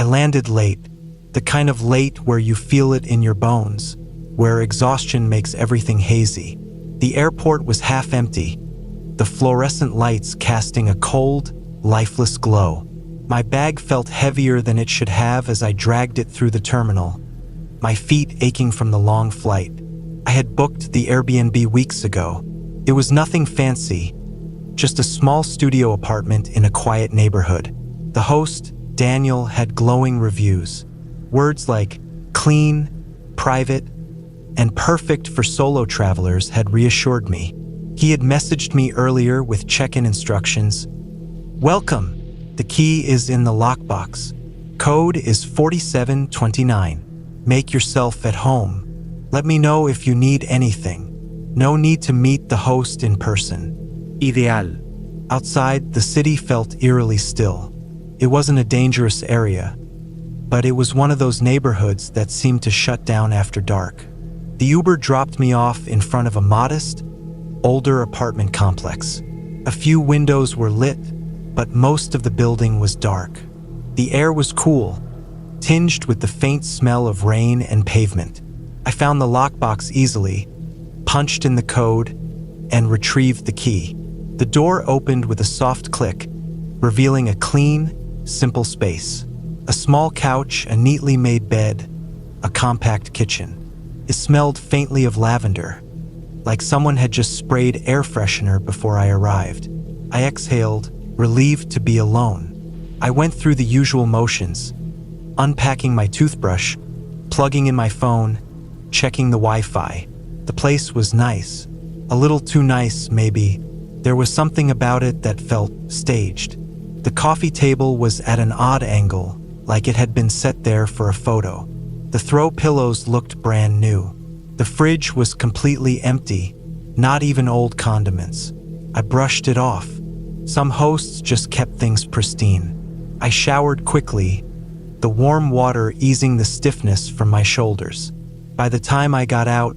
I landed late, the kind of late where you feel it in your bones, where exhaustion makes everything hazy. The airport was half empty, the fluorescent lights casting a cold, lifeless glow. My bag felt heavier than it should have as I dragged it through the terminal, my feet aching from the long flight. I had booked the Airbnb weeks ago. It was nothing fancy, just a small studio apartment in a quiet neighborhood. The host, Daniel, had glowing reviews. Words like clean, private, and perfect for solo travelers had reassured me. He had messaged me earlier with check-in instructions. Welcome. The key is in the lockbox. Code is 4729. Make yourself at home. Let me know if you need anything. No need to meet the host in person. Ideal. Outside, the city felt eerily still. It wasn't a dangerous area, but it was one of those neighborhoods that seemed to shut down after dark. The Uber dropped me off in front of a modest, older apartment complex. A few windows were lit, but most of the building was dark. The air was cool, tinged with the faint smell of rain and pavement. I found the lockbox easily, punched in the code, and retrieved the key. The door opened with a soft click, revealing a clean, simple space. A small couch, a neatly made bed, a compact kitchen. It smelled faintly of lavender, like someone had just sprayed air freshener before I arrived. I exhaled, relieved to be alone. I went through the usual motions, unpacking my toothbrush, plugging in my phone, checking the Wi-Fi. The place was nice. A little too nice, maybe. There was something about it that felt staged. The coffee table was at an odd angle, like it had been set there for a photo. The throw pillows looked brand new. The fridge was completely empty, not even old condiments. I brushed it off. Some hosts just kept things pristine. I showered quickly, the warm water easing the stiffness from my shoulders. By the time I got out,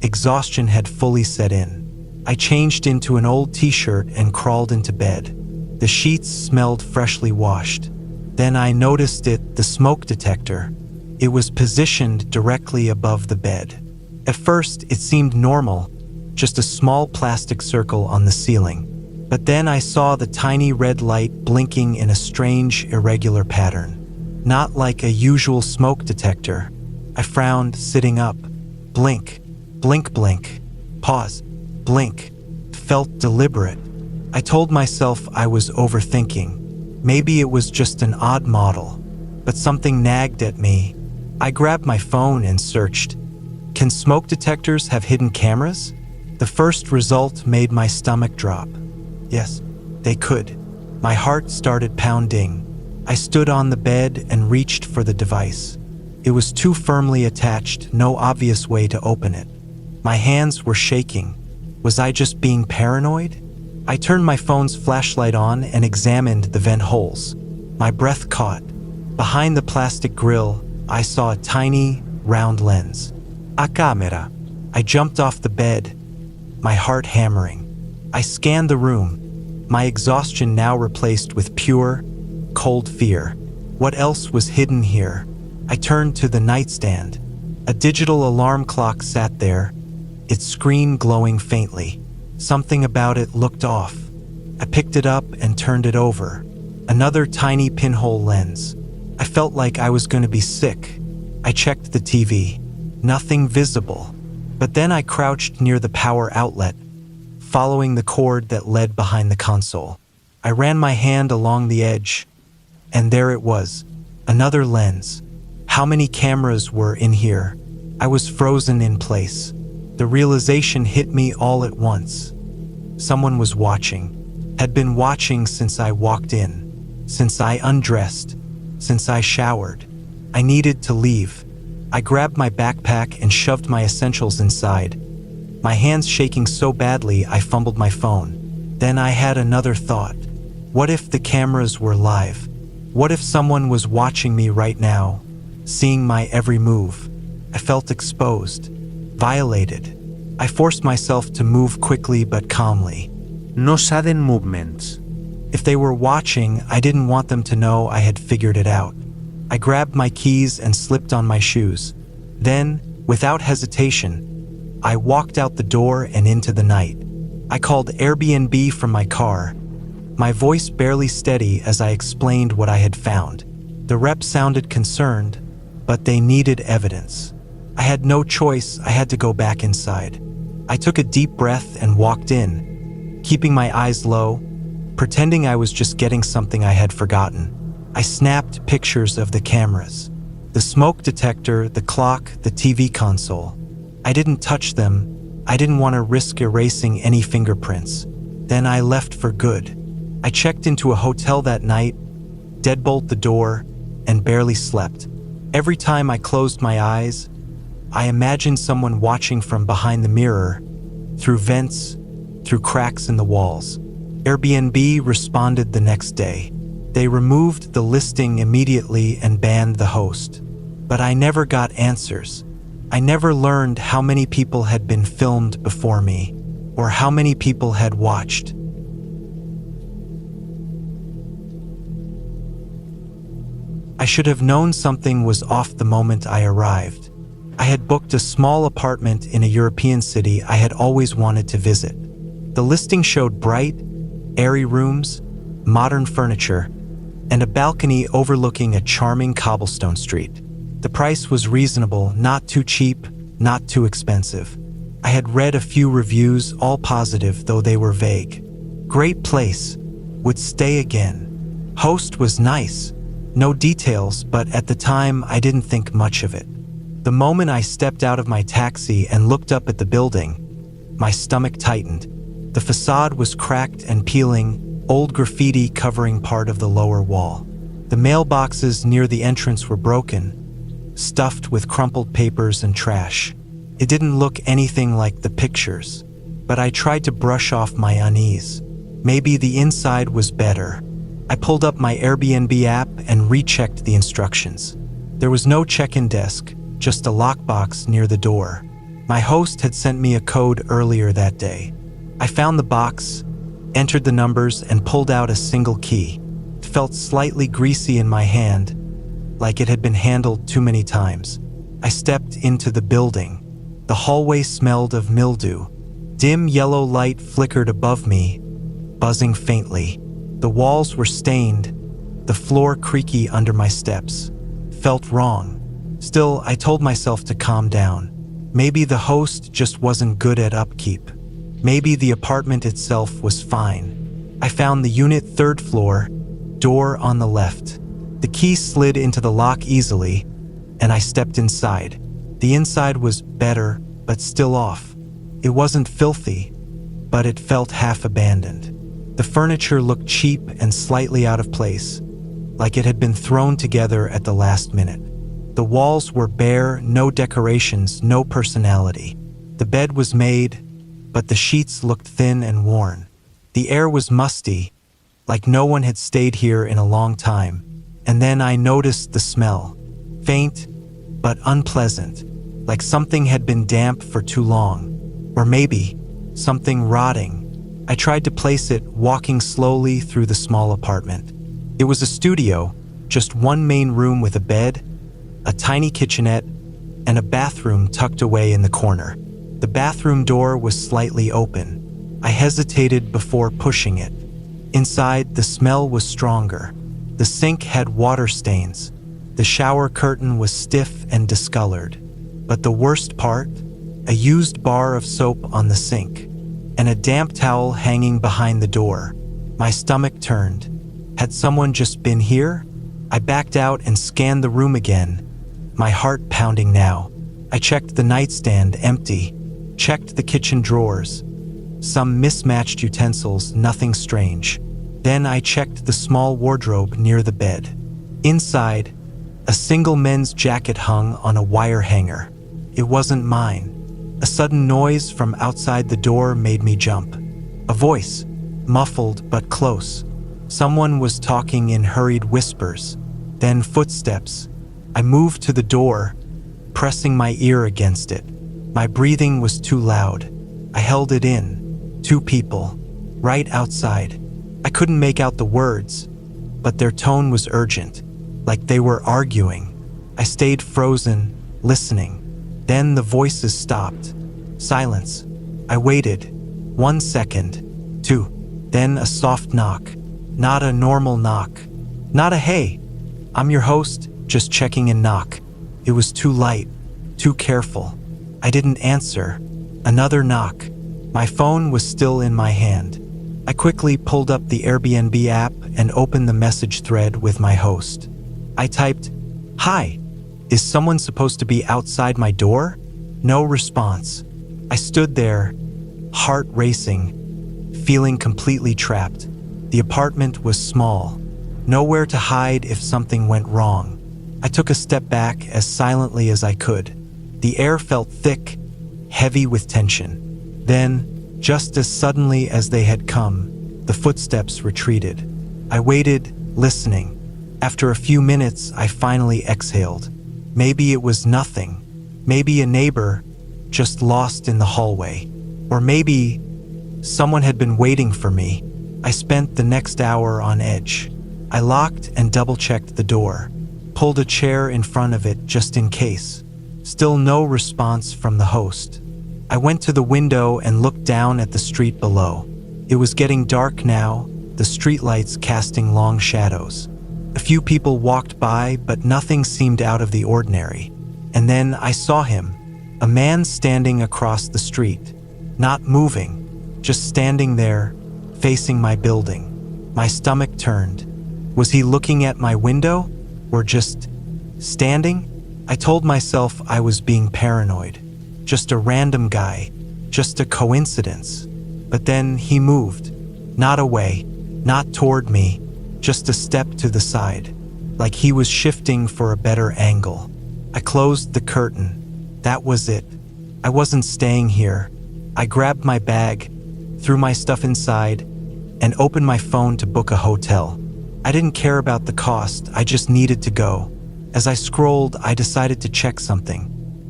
exhaustion had fully set in. I changed into an old t-shirt and crawled into bed. The sheets smelled freshly washed. Then I noticed the smoke detector. It was positioned directly above the bed. At first, it seemed normal, just a small plastic circle on the ceiling. But then I saw the tiny red light blinking in a strange, irregular pattern. Not like a usual smoke detector. I frowned, sitting up. Blink, blink, blink. Pause, blink. Felt deliberate. I told myself I was overthinking. Maybe it was just an odd model, but something nagged at me. I grabbed my phone and searched. Can smoke detectors have hidden cameras? The first result made my stomach drop. Yes, they could. My heart started pounding. I stood on the bed and reached for the device. It was too firmly attached, no obvious way to open it. My hands were shaking. Was I just being paranoid? I turned my phone's flashlight on and examined the vent holes. My breath caught. Behind the plastic grill, I saw a tiny, round lens. A camera. I jumped off the bed, my heart hammering. I scanned the room, my exhaustion now replaced with pure, cold fear. What else was hidden here? I turned to the nightstand. A digital alarm clock sat there, its screen glowing faintly. Something about it looked off. I picked it up and turned it over. Another tiny pinhole lens. I felt like I was going to be sick. I checked the TV. Nothing visible. But then I crouched near the power outlet, following the cord that led behind the console. I ran my hand along the edge, and there it was, another lens. How many cameras were in here? I was frozen in place. The realization hit me all at once. Someone was watching, had been watching since I walked in, since I undressed, since I showered. I needed to leave. I grabbed my backpack and shoved my essentials inside, my hands shaking so badly I fumbled my phone. Then I had another thought. What if the cameras were live? What if someone was watching me right now, seeing my every move? I felt exposed, violated. I forced myself to move quickly but calmly. No sudden movements. If they were watching, I didn't want them to know I had figured it out. I grabbed my keys and slipped on my shoes. Then, without hesitation, I walked out the door and into the night. I called Airbnb from my car, my voice barely steady as I explained what I had found. The rep sounded concerned, but they needed evidence. I had no choice, I had to go back inside. I took a deep breath and walked in, keeping my eyes low, pretending I was just getting something I had forgotten. I snapped pictures of the cameras, the smoke detector, the clock, the TV console. I didn't touch them. I didn't want to risk erasing any fingerprints. Then I left for good. I checked into a hotel that night, deadbolt the door, and barely slept. Every time I closed my eyes, I imagined someone watching from behind the mirror, through vents, through cracks in the walls. Airbnb responded the next day. They removed the listing immediately and banned the host. But I never got answers. I never learned how many people had been filmed before me, or how many people had watched. I should have known something was off the moment I arrived. I had booked a small apartment in a European city I had always wanted to visit. The listing showed bright, airy rooms, modern furniture, and a balcony overlooking a charming cobblestone street. The price was reasonable, not too cheap, not too expensive. I had read a few reviews, all positive, though they were vague. Great place. Would stay again. Host was nice. No details, but at the time I didn't think much of it. The moment I stepped out of my taxi and looked up at the building, my stomach tightened. The facade was cracked and peeling, old graffiti covering part of the lower wall. The mailboxes near the entrance were broken, stuffed with crumpled papers and trash. It didn't look anything like the pictures, but I tried to brush off my unease. Maybe the inside was better. I pulled up my Airbnb app and rechecked the instructions. There was no check-in desk, just a lockbox near the door. My host had sent me a code earlier that day. I found the box, entered the numbers, and pulled out a single key. It felt slightly greasy in my hand, like it had been handled too many times. I stepped into the building. The hallway smelled of mildew. Dim yellow light flickered above me, buzzing faintly. The walls were stained, the floor creaky under my steps. Felt wrong. Still, I told myself to calm down. Maybe the host just wasn't good at upkeep. Maybe the apartment itself was fine. I found the unit, third floor, door on the left. The key slid into the lock easily, and I stepped inside. The inside was better, but still off. It wasn't filthy, but it felt half abandoned. The furniture looked cheap and slightly out of place, like it had been thrown together at the last minute. The walls were bare, no decorations, no personality. The bed was made, but the sheets looked thin and worn. The air was musty, like no one had stayed here in a long time. And then I noticed the smell. Faint, but unpleasant, like something had been damp for too long. Or maybe something rotting. I tried to place it, walking slowly through the small apartment. It was a studio, just one main room with a bed, a tiny kitchenette, and a bathroom tucked away in the corner. The bathroom door was slightly open. I hesitated before pushing it. Inside, the smell was stronger. The sink had water stains. The shower curtain was stiff and discolored. But the worst part? A used bar of soap on the sink, and a damp towel hanging behind the door. My stomach turned. Had someone just been here? I backed out and scanned the room again, my heart pounding now. I checked the nightstand, empty. Checked the kitchen drawers. Some mismatched utensils, nothing strange. Then I checked the small wardrobe near the bed. Inside, a single men's jacket hung on a wire hanger. It wasn't mine. A sudden noise from outside the door made me jump. A voice, muffled but close. Someone was talking in hurried whispers. Then footsteps. I moved to the door, pressing my ear against it. My breathing was too loud. I held it in. 2 people, right outside. I couldn't make out the words, but their tone was urgent, like they were arguing. I stayed frozen, listening. Then the voices stopped. Silence. I waited. 1 second. 2. Then a soft knock. Not a normal knock. Not a "hey, I'm your host, just checking in" knock. It was too light, too careful. I didn't answer. Another knock. My phone was still in my hand. I quickly pulled up the Airbnb app and opened the message thread with my host. I typed, "Hi, is someone supposed to be outside my door?" No response. I stood there, heart racing, feeling completely trapped. The apartment was small, nowhere to hide if something went wrong. I took a step back as silently as I could. The air felt thick, heavy with tension. Then, just as suddenly as they had come, the footsteps retreated. I waited, listening. After a few minutes, I finally exhaled. Maybe it was nothing. Maybe a neighbor, just lost in the hallway. Or maybe someone had been waiting for me. I spent the next hour on edge. I locked and double-checked the door, pulled a chair in front of it just in case. Still no response from the host. I went to the window and looked down at the street below. It was getting dark now, the streetlights casting long shadows. A few people walked by, but nothing seemed out of the ordinary. And then I saw him, a man standing across the street, not moving, just standing there, facing my building. My stomach turned. Was he looking at my window, or just standing? I told myself I was being paranoid. Just a random guy, just a coincidence. But then he moved. Not away, not toward me, just a step to the side, like he was shifting for a better angle. I closed the curtain. That was it. I wasn't staying here. I grabbed my bag, threw my stuff inside, and opened my phone to book a hotel. I didn't care about the cost, I just needed to go. As I scrolled, I decided to check something.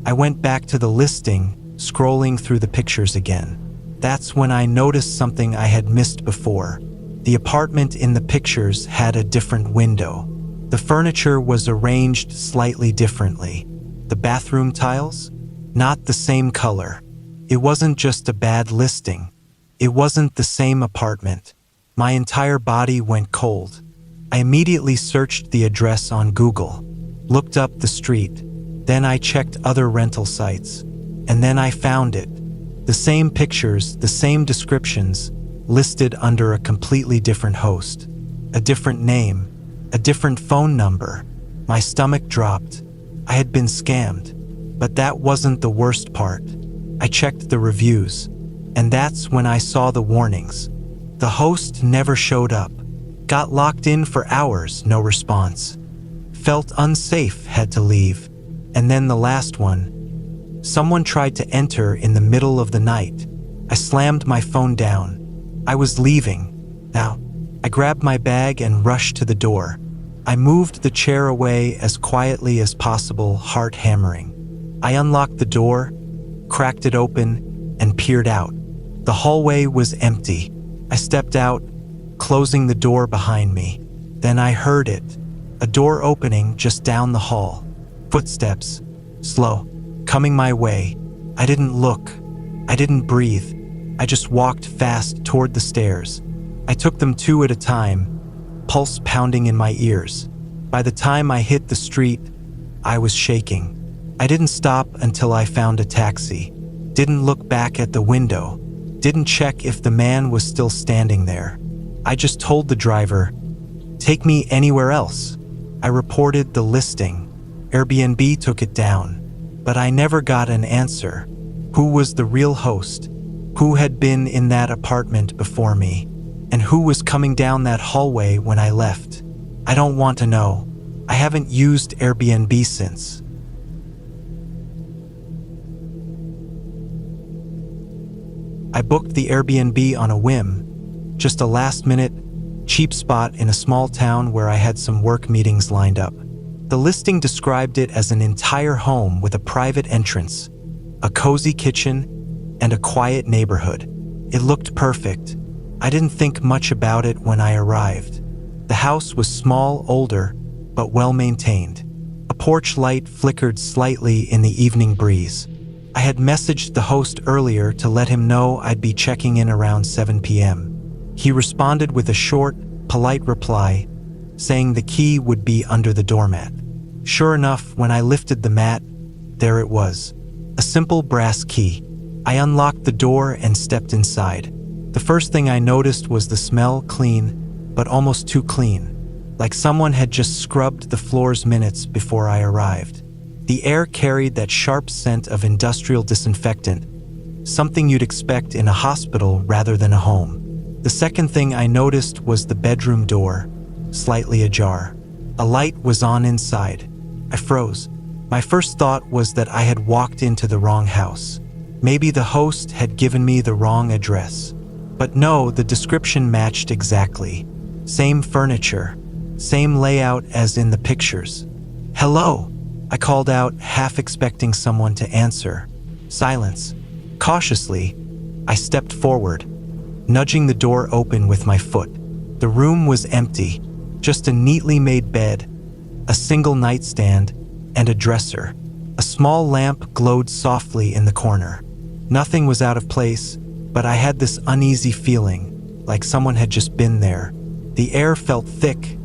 I went back to the listing, scrolling through the pictures again. That's when I noticed something I had missed before. The apartment in the pictures had a different window. The furniture was arranged slightly differently. The bathroom tiles? Not the same color. It wasn't just a bad listing. It wasn't the same apartment. My entire body went cold. I immediately searched the address on Google, looked up the street, then I checked other rental sites, and then I found it. The same pictures, the same descriptions, listed under a completely different host, a different name, a different phone number. My stomach dropped. I had been scammed. But that wasn't the worst part. I checked the reviews, and that's when I saw the warnings. The host never showed up. Got locked in for hours, no response. Felt unsafe, had to leave. And then the last one. Someone tried to enter in the middle of the night. I slammed my phone down. I was leaving. Now, I grabbed my bag and rushed to the door. I moved the chair away as quietly as possible, heart hammering. I unlocked the door, cracked it open, and peered out. The hallway was empty. I stepped out, closing the door behind me. Then I heard it, a door opening just down the hall. Footsteps, slow, coming my way. I didn't look. I didn't breathe. I just walked fast toward the stairs. I took them 2 at a time, pulse pounding in my ears. By the time I hit the street, I was shaking. I didn't stop until I found a taxi. Didn't look back at the window. Didn't check if the man was still standing there. I just told the driver, "Take me anywhere else." I reported the listing. Airbnb took it down. But I never got an answer. Who was the real host? Who had been in that apartment before me? And who was coming down that hallway when I left? I don't want to know. I haven't used Airbnb since. I booked the Airbnb on a whim, just a last-minute, cheap spot in a small town where I had some work meetings lined up. The listing described it as an entire home with a private entrance, a cozy kitchen, and a quiet neighborhood. It looked perfect. I didn't think much about it when I arrived. The house was small, older, but well-maintained. A porch light flickered slightly in the evening breeze. I had messaged the host earlier to let him know I'd be checking in around 7 p.m. He responded with a short, polite reply, saying the key would be under the doormat. Sure enough, when I lifted the mat, there it was. A simple brass key. I unlocked the door and stepped inside. The first thing I noticed was the smell, clean, but almost too clean, like someone had just scrubbed the floors minutes before I arrived. The air carried that sharp scent of industrial disinfectant, something you'd expect in a hospital rather than a home. The second thing I noticed was the bedroom door, slightly ajar. A light was on inside. I froze. My first thought was that I had walked into the wrong house. Maybe the host had given me the wrong address. But no, the description matched exactly. Same furniture, same layout as in the pictures. "Hello," I called out, half expecting someone to answer. Silence. Cautiously, I stepped forward, nudging the door open with my foot. The room was empty, just a neatly made bed, a single nightstand, and a dresser. A small lamp glowed softly in the corner. Nothing was out of place, but I had this uneasy feeling, like someone had just been there. The air felt thick,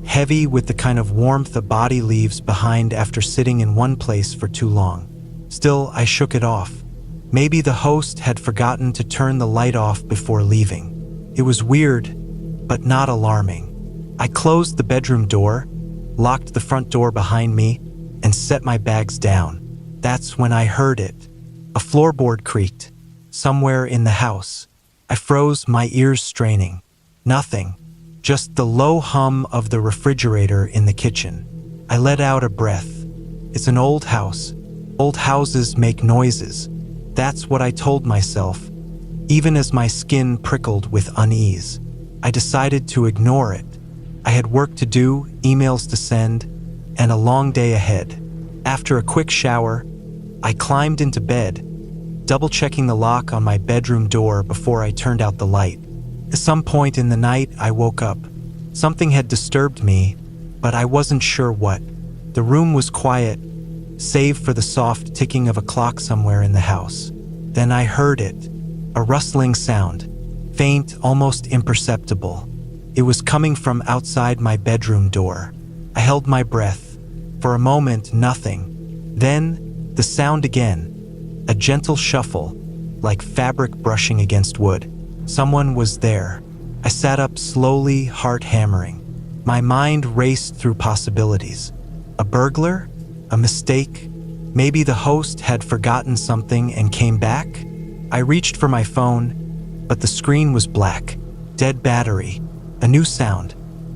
heavy with the kind of warmth a body leaves behind after sitting in one place for too long. Still, I shook it off. Maybe the host had forgotten to turn the light off before leaving. It was weird, but not alarming. I closed the bedroom door, locked the front door behind me, and set my bags down. That's when I heard it. A floorboard creaked, somewhere in the house. I froze, my ears straining. Nothing, just the low hum of the refrigerator in the kitchen. I let out a breath. It's an old house. Old houses make noises. That's what I told myself, even as my skin prickled with unease. I decided to ignore it. I had work to do, emails to send, and a long day ahead. After a quick shower, I climbed into bed, double-checking the lock on my bedroom door before I turned out the light. At some point in the night, I woke up. Something had disturbed me, but I wasn't sure what. The room was quiet, save for the soft ticking of a clock somewhere in the house. Then I heard it, a rustling sound, faint, almost imperceptible. It was coming from outside my bedroom door. I held my breath. For a moment, nothing. Then, the sound again, a gentle shuffle, like fabric brushing against wood. Someone was there. I sat up slowly, heart hammering. My mind raced through possibilities. A burglar? A mistake? Maybe the host had forgotten something and came back? I reached for my phone, but the screen was black. Dead battery. A new sound.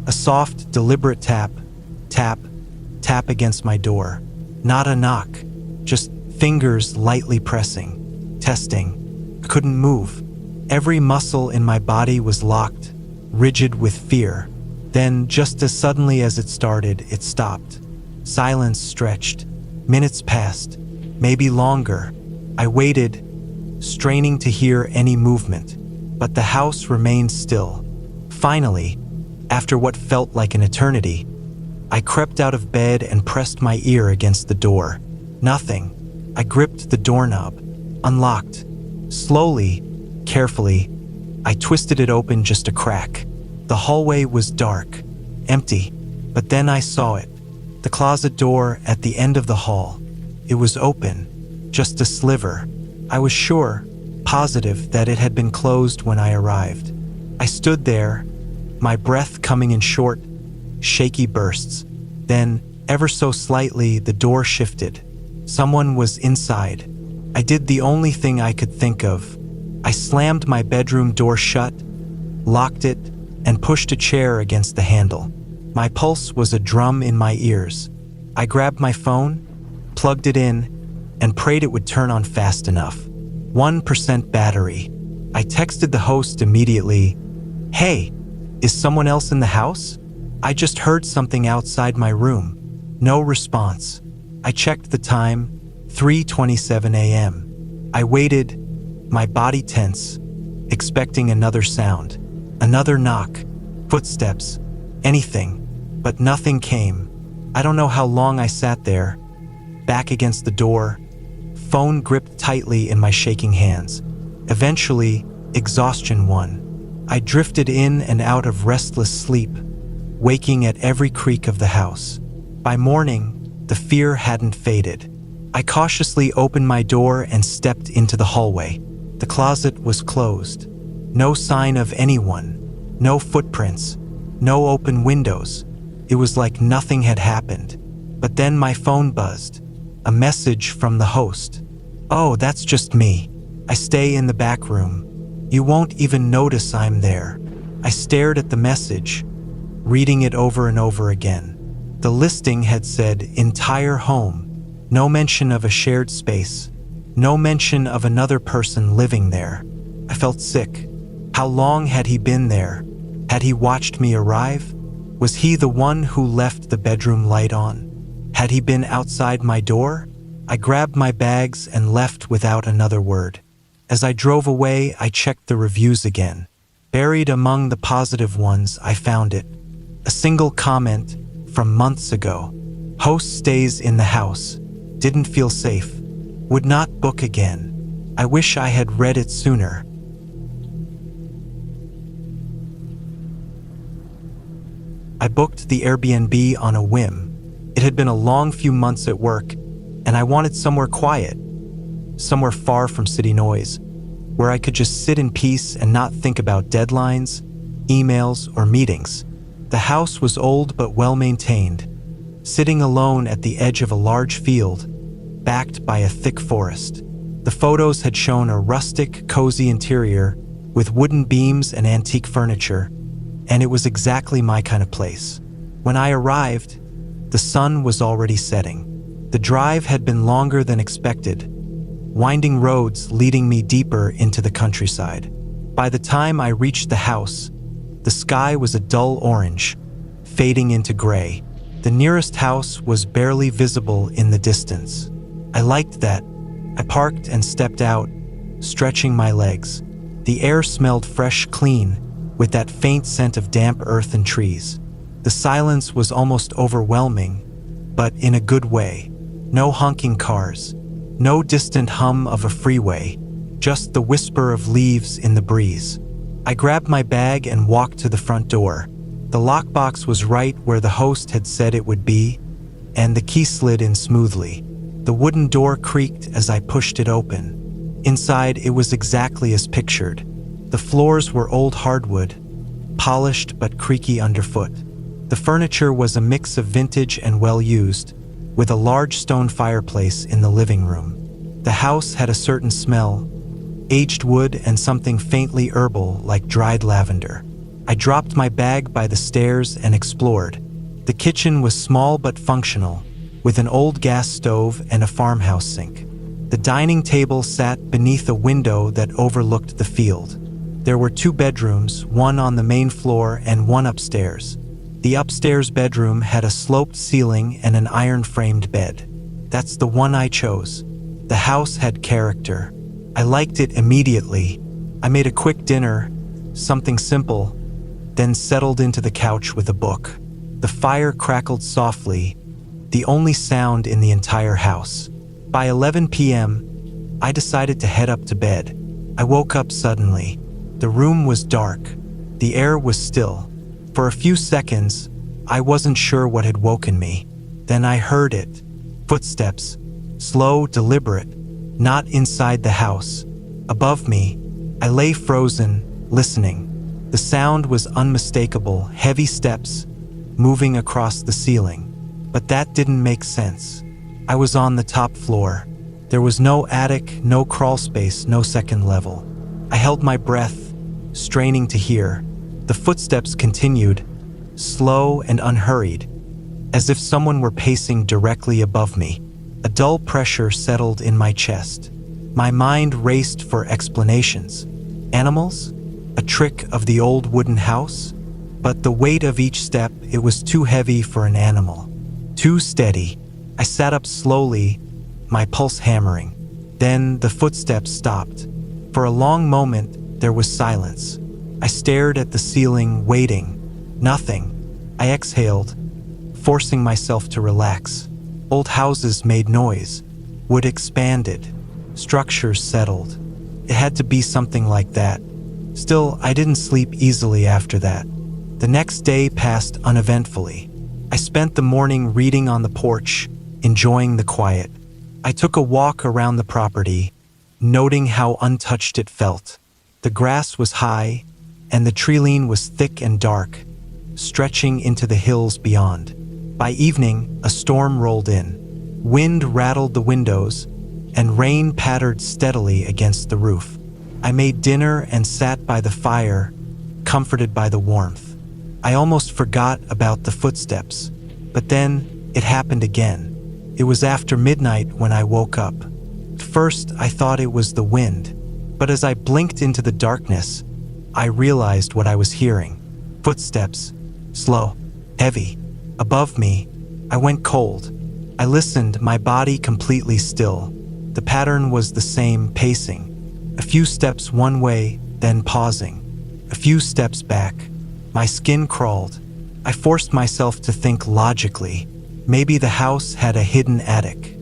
A soft, deliberate tap, tap, tap against my door. Not a knock, just fingers lightly pressing. Testing. I couldn't move. Every muscle in my body was locked, rigid with fear. Then, just as suddenly as it started, it stopped. Silence stretched. Minutes passed, maybe longer. I waited, straining to hear any movement, but the house remained still. Finally, after what felt like an eternity, I crept out of bed and pressed my ear against the door. Nothing. I gripped the doorknob, unlocked. Slowly, carefully, I twisted it open just a crack. The hallway was dark, empty, but then I saw it. The closet door at the end of the hall. It was open, just a sliver. I was sure, positive, that it had been closed when I arrived. I stood there, my breath coming in short, shaky bursts. Then, ever so slightly, the door shifted. Someone was inside. I did the only thing I could think of. I slammed my bedroom door shut, locked it, and pushed a chair against the handle. My pulse was a drum in my ears. I grabbed my phone, plugged it in, and prayed it would turn on fast enough. 1% battery. I texted the host immediately. "Hey, is someone else in the house? I just heard something outside my room." No response. I checked the time, 3:27 a.m. I waited, my body tense, expecting another sound, another knock, footsteps, anything, but nothing came. I don't know how long I sat there, back against the door, phone gripped tightly in my shaking hands. Eventually, exhaustion won. I drifted in and out of restless sleep, waking at every creak of the house. By morning, the fear hadn't faded. I cautiously opened my door and stepped into the hallway. The closet was closed. No sign of anyone. No footprints. No open windows. It was like nothing had happened. But then my phone buzzed. A message from the host. "Oh, that's just me. I stay in the back room. You won't even notice I'm there." I stared at the message, reading it over and over again. The listing had said entire home. No mention of a shared space. No mention of another person living there. I felt sick. How long had he been there? Had he watched me arrive? Was he the one who left the bedroom light on? Had he been outside my door? I grabbed my bags and left without another word. As I drove away, I checked the reviews again. Buried among the positive ones, I found it. A single comment from months ago. Host stays in the house. Didn't feel safe. Would not book again. I wish I had read it sooner. I booked the Airbnb on a whim. It had been a long few months at work, and I wanted somewhere quiet, somewhere far from city noise, where I could just sit in peace and not think about deadlines, emails, or meetings. The house was old but well-maintained, sitting alone at the edge of a large field, backed by a thick forest. The photos had shown a rustic, cozy interior with wooden beams and antique furniture, and it was exactly my kind of place. When I arrived, the sun was already setting. The drive had been longer than expected, winding roads leading me deeper into the countryside. By the time I reached the house, the sky was a dull orange, fading into gray. The nearest house was barely visible in the distance. I liked that. I parked and stepped out, stretching my legs. The air smelled fresh, clean, with that faint scent of damp earth and trees. The silence was almost overwhelming, but in a good way. No honking cars, no distant hum of a freeway, just the whisper of leaves in the breeze. I grabbed my bag and walked to the front door. The lockbox was right where the host had said it would be, and the key slid in smoothly. The wooden door creaked as I pushed it open. Inside, it was exactly as pictured. The floors were old hardwood, polished but creaky underfoot. The furniture was a mix of vintage and well-used, with a large stone fireplace in the living room. The house had a certain smell, aged wood and something faintly herbal like dried lavender. I dropped my bag by the stairs and explored. The kitchen was small but functional, with an old gas stove and a farmhouse sink. The dining table sat beneath a window that overlooked the field. There were 2 bedrooms, one on the main floor and one upstairs. The upstairs bedroom had a sloped ceiling and an iron-framed bed. That's the one I chose. The house had character. I liked it immediately. I made a quick dinner, something simple, then settled into the couch with a book. The fire crackled softly, the only sound in the entire house. By 11 p.m., I decided to head up to bed. I woke up suddenly. The room was dark. The air was still. For a few seconds, I wasn't sure what had woken me. Then I heard it. Footsteps. Slow, deliberate. Not inside the house. Above me, I lay frozen, listening. The sound was unmistakable, heavy steps, moving across the ceiling. But that didn't make sense. I was on the top floor. There was no attic, no crawl space, no second level. I held my breath, straining to hear. The footsteps continued, slow and unhurried, as if someone were pacing directly above me. A dull pressure settled in my chest. My mind raced for explanations. Animals? A trick of the old wooden house? But the weight of each step, it was too heavy for an animal. Too steady. I sat up slowly, my pulse hammering. Then the footsteps stopped. For a long moment, there was silence. I stared at the ceiling, waiting. Nothing. I exhaled, forcing myself to relax. Old houses made noise. Wood expanded. Structures settled. It had to be something like that. Still, I didn't sleep easily after that. The next day passed uneventfully. I spent the morning reading on the porch, enjoying the quiet. I took a walk around the property, noting how untouched it felt. The grass was high, and the treeline was thick and dark, stretching into the hills beyond. By evening, a storm rolled in. Wind rattled the windows, and rain pattered steadily against the roof. I made dinner and sat by the fire, comforted by the warmth. I almost forgot about the footsteps, but then it happened again. It was after midnight when I woke up. At first, I thought it was the wind, but as I blinked into the darkness, I realized what I was hearing. Footsteps, slow, heavy. Above me, I went cold. I listened, my body completely still. The pattern was the same, pacing. A few steps one way, then pausing. A few steps back. My skin crawled. I forced myself to think logically. Maybe the house had a hidden attic.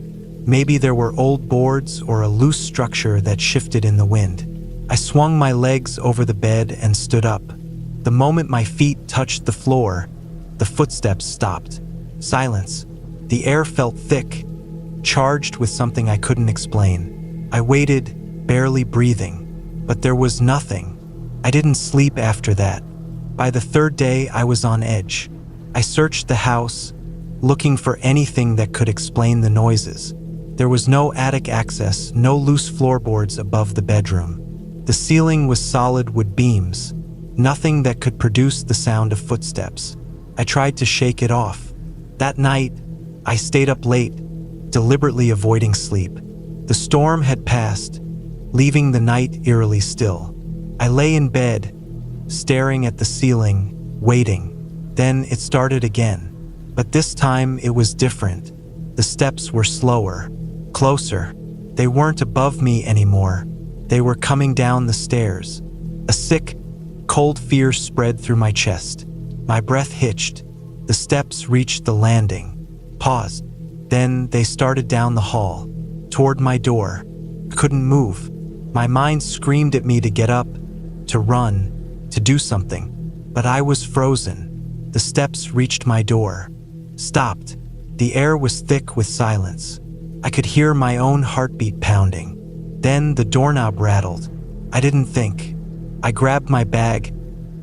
Maybe there were old boards or a loose structure that shifted in the wind. I swung my legs over the bed and stood up. The moment my feet touched the floor, the footsteps stopped. Silence. The air felt thick, charged with something I couldn't explain. I waited, barely breathing, but there was nothing. I didn't sleep after that. By the third day, I was on edge. I searched the house, looking for anything that could explain the noises. There was no attic access, no loose floorboards above the bedroom. The ceiling was solid wood beams, nothing that could produce the sound of footsteps. I tried to shake it off. That night, I stayed up late, deliberately avoiding sleep. The storm had passed, leaving the night eerily still. I lay in bed, staring at the ceiling, waiting. Then it started again. But this time it was different. The steps were slower, closer. They weren't above me anymore. They were coming down the stairs. A sick, cold fear spread through my chest. My breath hitched. The steps reached the landing, paused. Then they started down the hall, toward my door. I couldn't move. My mind screamed at me to get up, to run, to do something. But I was frozen. The steps reached my door, stopped. The air was thick with silence. I could hear my own heartbeat pounding. Then the doorknob rattled. I didn't think. I grabbed my bag,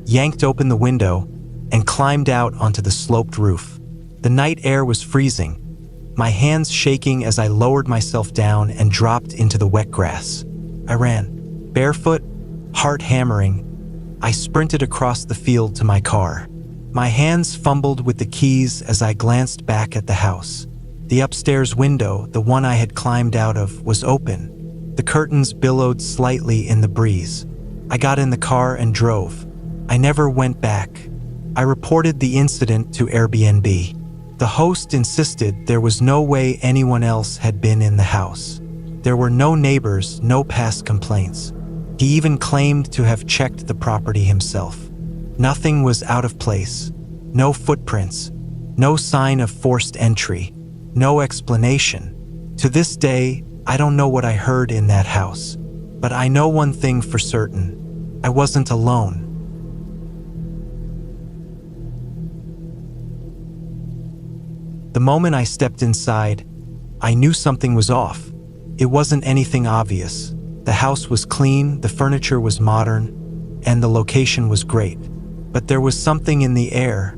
yanked open the window, and climbed out onto the sloped roof. The night air was freezing, my hands shaking as I lowered myself down and dropped into the wet grass. I ran, barefoot, heart hammering. I sprinted across the field to my car. My hands fumbled with the keys as I glanced back at the house. The upstairs window, the one I had climbed out of, was open. The curtains billowed slightly in the breeze. I got in the car and drove. I never went back. I reported the incident to AIRBNB. The host insisted there was no way anyone else had been in the house. There were no neighbors, no past complaints. He even claimed to have checked the property himself. Nothing was out of place. No footprints. No sign of forced entry. No explanation. To this day, I don't know what I heard in that house. But I know one thing for certain. I wasn't alone. The moment I stepped inside, I knew something was off. It wasn't anything obvious. The house was clean, the furniture was modern, and the location was great. But there was something in the air,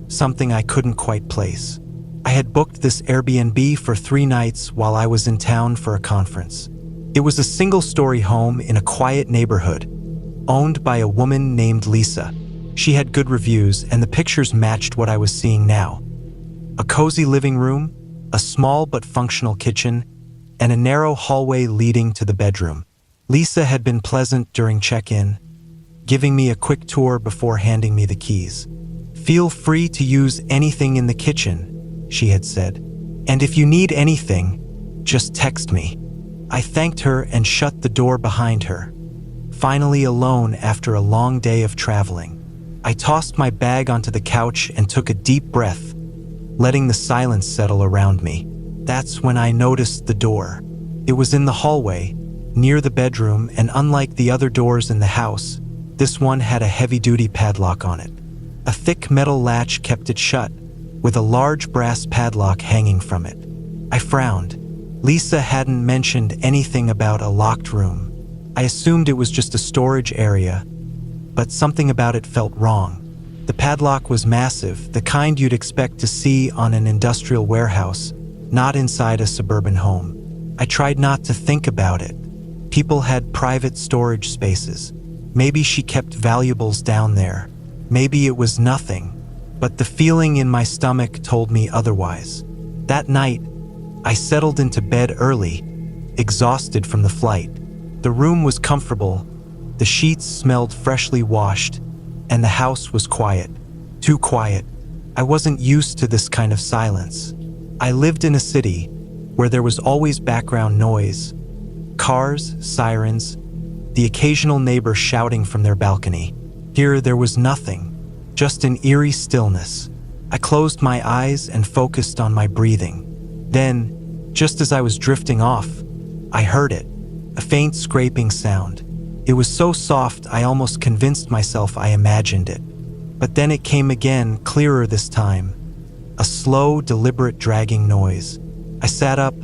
something I couldn't quite place. I had booked this Airbnb for 3 nights while I was in town for a conference. It was a single-story home in a quiet neighborhood, owned by a woman named Lisa. She had good reviews, and the pictures matched what I was seeing now. A cozy living room, a small but functional kitchen, and a narrow hallway leading to the bedroom. Lisa had been pleasant during check-in, giving me a quick tour before handing me the keys. "Feel free to use anything in the kitchen," she had said. "And if you need anything, just text me." I thanked her and shut the door behind her. Finally alone after a long day of traveling, I tossed my bag onto the couch and took a deep breath. letting the silence settle around me. That's when I noticed the door. It was in the hallway, near the bedroom, and unlike the other doors in the house, this one had a heavy-duty padlock on it. A thick metal latch kept it shut, with a large brass padlock hanging from it. I frowned. Lisa hadn't mentioned anything about a locked room. I assumed it was just a storage area, but something about it felt wrong. The padlock was massive, the kind you'd expect to see on an industrial warehouse, not inside a suburban home. I tried not to think about it. People had private storage spaces. Maybe she kept valuables down there. Maybe it was nothing, but the feeling in my stomach told me otherwise. That night, I settled into bed early, exhausted from the flight. The room was comfortable, the sheets smelled freshly washed, and the house was quiet. Too quiet. I wasn't used to this kind of silence. I lived in a city where there was always background noise, cars, sirens, the occasional neighbor shouting from their balcony. Here there was nothing, just an eerie stillness. I closed my eyes and focused on my breathing. Then, just as I was drifting off, I heard it, a faint scraping sound. It was so soft I almost convinced myself I imagined it. But then it came again, clearer this time. A slow, deliberate dragging noise. I sat up,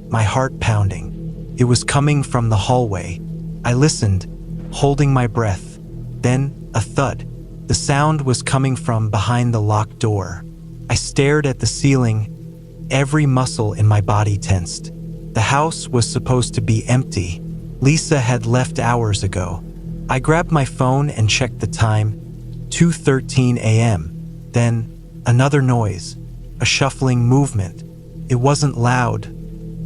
my heart pounding. It was coming from the hallway. I listened, holding my breath. Then, a thud. The sound was coming from behind the locked door. I stared at the ceiling, every muscle in my body tensed. The house was supposed to be empty. Lisa had left hours ago. I grabbed my phone and checked the time, 2:13 a.m. Then, another noise, a shuffling movement. It wasn't loud,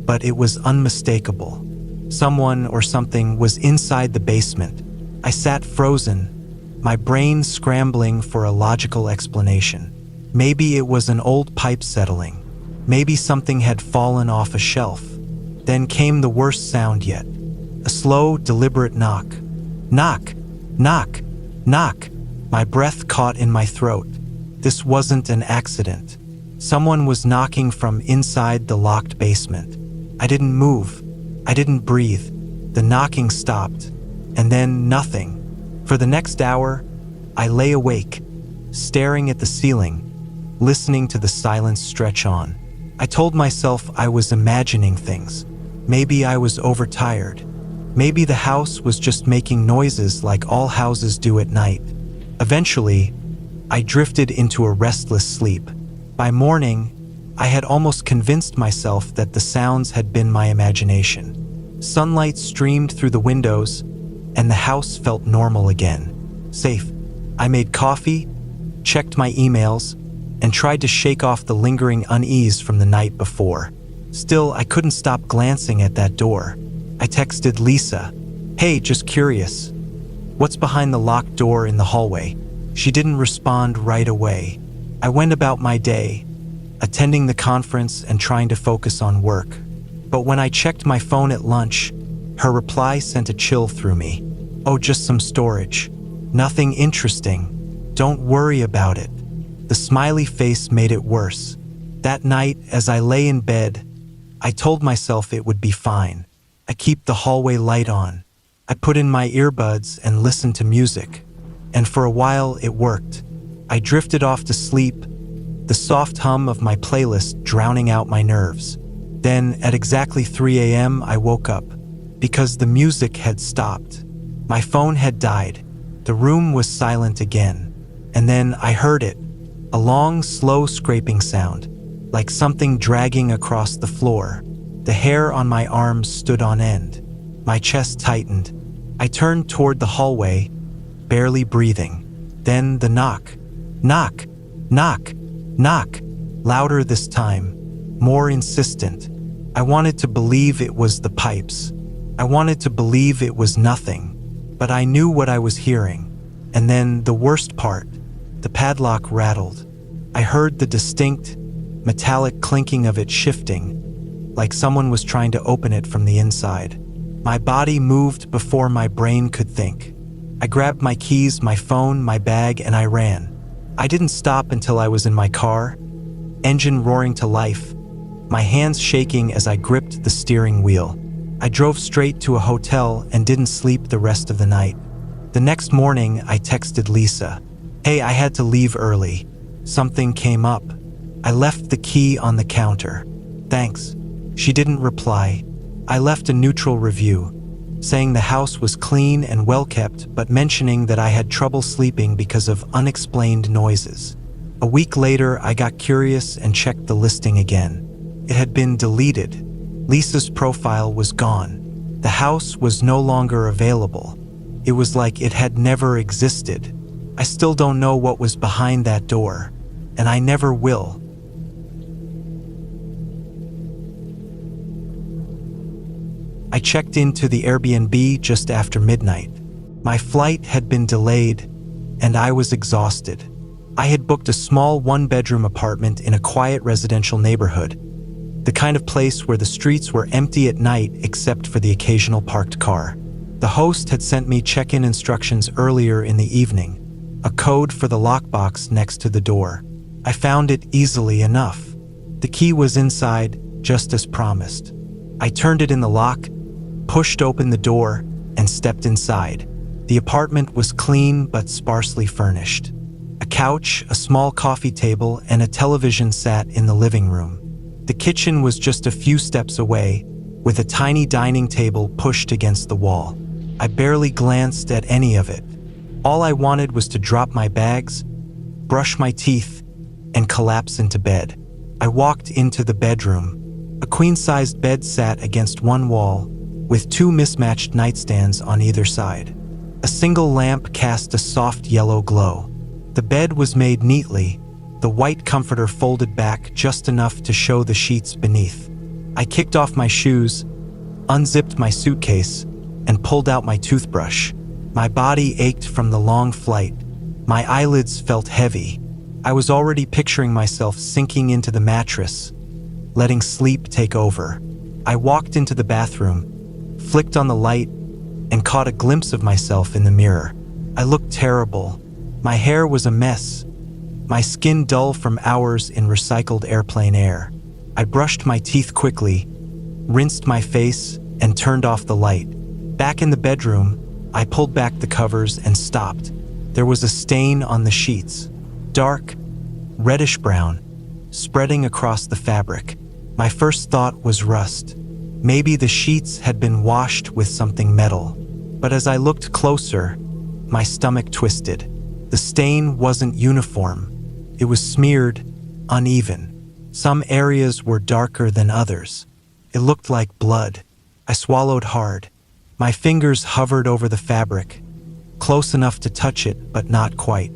but it was unmistakable. Someone or something was inside the basement. I sat frozen, my brain scrambling for a logical explanation. Maybe it was an old pipe settling. Maybe something had fallen off a shelf. Then came the worst sound yet. A slow, deliberate knock. Knock, knock, knock. My breath caught in my throat. This wasn't an accident. Someone was knocking from inside the locked basement. I didn't move. I didn't breathe. The knocking stopped. And then nothing. For the next hour, I lay awake, staring at the ceiling, listening to the silence stretch on. I told myself I was imagining things. Maybe I was overtired. Maybe the house was just making noises like all houses do at night. Eventually, I drifted into a restless sleep. By morning, I had almost convinced myself that the sounds had been my imagination. Sunlight streamed through the windows, and the house felt normal again. Safe. I made coffee, checked my emails, and tried to shake off the lingering unease from the night before. Still, I couldn't stop glancing at that door. I texted Lisa, "Hey, just curious. What's behind the locked door in the hallway?" She didn't respond right away. I went about my day, attending the conference and trying to focus on work. But when I checked my phone at lunch, her reply sent a chill through me. "Oh, just some storage. Nothing interesting. Don't worry about it." The smiley face made it worse. That night, as I lay in bed, I told myself it would be fine. I keep the hallway light on. I put in my earbuds and listened to music. And for a while, it worked. I drifted off to sleep, the soft hum of my playlist drowning out my nerves. Then, at exactly 3 a.m., I woke up, because the music had stopped. My phone had died. The room was silent again. And then I heard it, a long, slow scraping sound, like something dragging across the floor. The hair on my arms stood on end. My chest tightened. I turned toward the hallway, barely breathing. Then the knock. Knock, knock, knock. Louder this time, more insistent. I wanted to believe it was the pipes. I wanted to believe it was nothing. But I knew what I was hearing. And then the worst part, the padlock rattled. I heard the distinct, metallic clinking of it shifting, like someone was trying to open it from the inside. My body moved before my brain could think. I grabbed my keys, my phone, my bag, and I ran. I didn't stop until I was in my car, engine roaring to life, my hands shaking as I gripped the steering wheel. I drove straight to a hotel and didn't sleep the rest of the night. The next morning, I texted Lisa. "Hey, I had to leave early. Something came up. I left the key on the counter. Thanks." She didn't reply. I left a neutral review, saying the house was clean and well kept, but mentioning that I had trouble sleeping because of unexplained noises. A week later, I got curious and checked the listing again. It had been deleted. Lisa's profile was gone. The house was no longer available. It was like it had never existed. I still don't know what was behind that door, and I never will. I checked into the Airbnb just after midnight. My flight had been delayed, and I was exhausted. I had booked a small one-bedroom apartment in a quiet residential neighborhood, the kind of place where the streets were empty at night except for the occasional parked car. The host had sent me check-in instructions earlier in the evening, a code for the lockbox next to the door. I found it easily enough. The key was inside, just as promised. I turned it in the lock, pushed open the door, and stepped inside. The apartment was clean but sparsely furnished. A couch, a small coffee table, and a television sat in the living room. The kitchen was just a few steps away, with a tiny dining table pushed against the wall. I barely glanced at any of it. All I wanted was to drop my bags, brush my teeth, and collapse into bed. I walked into the bedroom. A queen-sized bed sat against one wall, with two mismatched nightstands on either side. A single lamp cast a soft yellow glow. The bed was made neatly, the white comforter folded back just enough to show the sheets beneath. I kicked off my shoes, unzipped my suitcase, and pulled out my toothbrush. My body ached from the long flight. My eyelids felt heavy. I was already picturing myself sinking into the mattress, letting sleep take over. I walked into the bathroom, flicked on the light, and caught a glimpse of myself in the mirror. I looked terrible. My hair was a mess, my skin dull from hours in recycled airplane air. I brushed my teeth quickly, rinsed my face, and turned off the light. Back in the bedroom, I pulled back the covers and stopped. There was a stain on the sheets, dark, reddish-brown, spreading across the fabric. My first thought was rust. Maybe the sheets had been washed with something metal. But as I looked closer, my stomach twisted. The stain wasn't uniform. It was smeared, uneven. Some areas were darker than others. It looked like blood. I swallowed hard. My fingers hovered over the fabric, close enough to touch it, but not quite.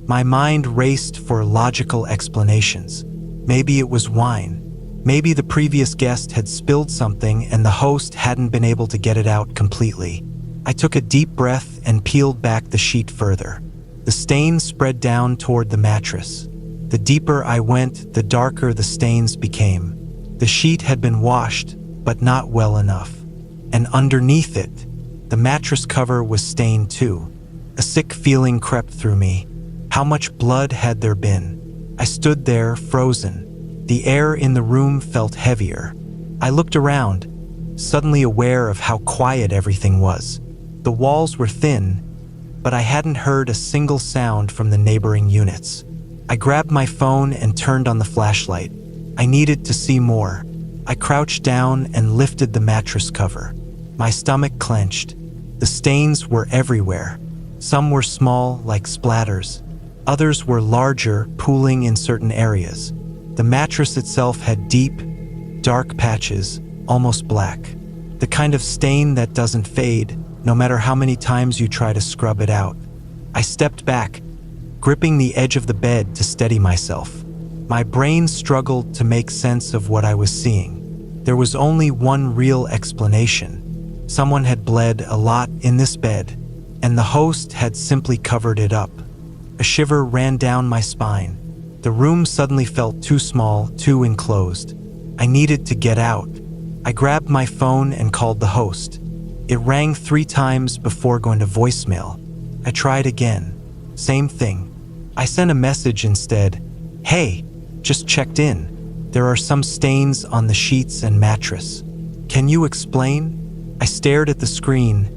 My mind raced for logical explanations. Maybe it was wine. Maybe the previous guest had spilled something and the host hadn't been able to get it out completely. I took a deep breath and peeled back the sheet further. The stain spread down toward the mattress. The deeper I went, the darker the stains became. The sheet had been washed, but not well enough. And underneath it, the mattress cover was stained too. A sick feeling crept through me. How much blood had there been? I stood there, frozen. The air in the room felt heavier. I looked around, suddenly aware of how quiet everything was. The walls were thin, but I hadn't heard a single sound from the neighboring units. I grabbed my phone and turned on the flashlight. I needed to see more. I crouched down and lifted the mattress cover. My stomach clenched. The stains were everywhere. Some were small, like splatters. Others were larger, pooling in certain areas. The mattress itself had deep, dark patches, almost black. The kind of stain that doesn't fade, no matter how many times you try to scrub it out. I stepped back, gripping the edge of the bed to steady myself. My brain struggled to make sense of what I was seeing. There was only one real explanation. Someone had bled a lot in this bed, and the host had simply covered it up. A shiver ran down my spine. The room suddenly felt too small, too enclosed. I needed to get out. I grabbed my phone and called the host. It rang 3 times before going to voicemail. I tried again. Same thing. I sent a message instead. "Hey, Just checked in. There are some stains on the sheets and mattress. Can you explain? I stared at the screen,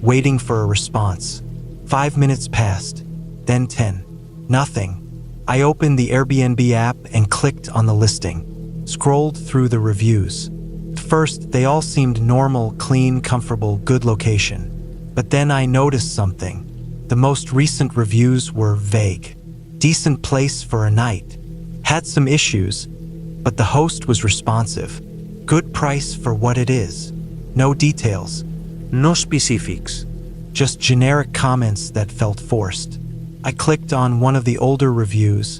waiting for a response. 5 minutes passed, then 10. Nothing. I opened the Airbnb app and clicked on the listing. Scrolled through the reviews. At first, they all seemed normal, clean, comfortable, good location. But then I noticed something. The most recent reviews were vague. Decent place for a night. Had some issues, but the host was responsive. Good price for what it is. No details. No specifics. Just generic comments that felt forced. I clicked on one of the older reviews,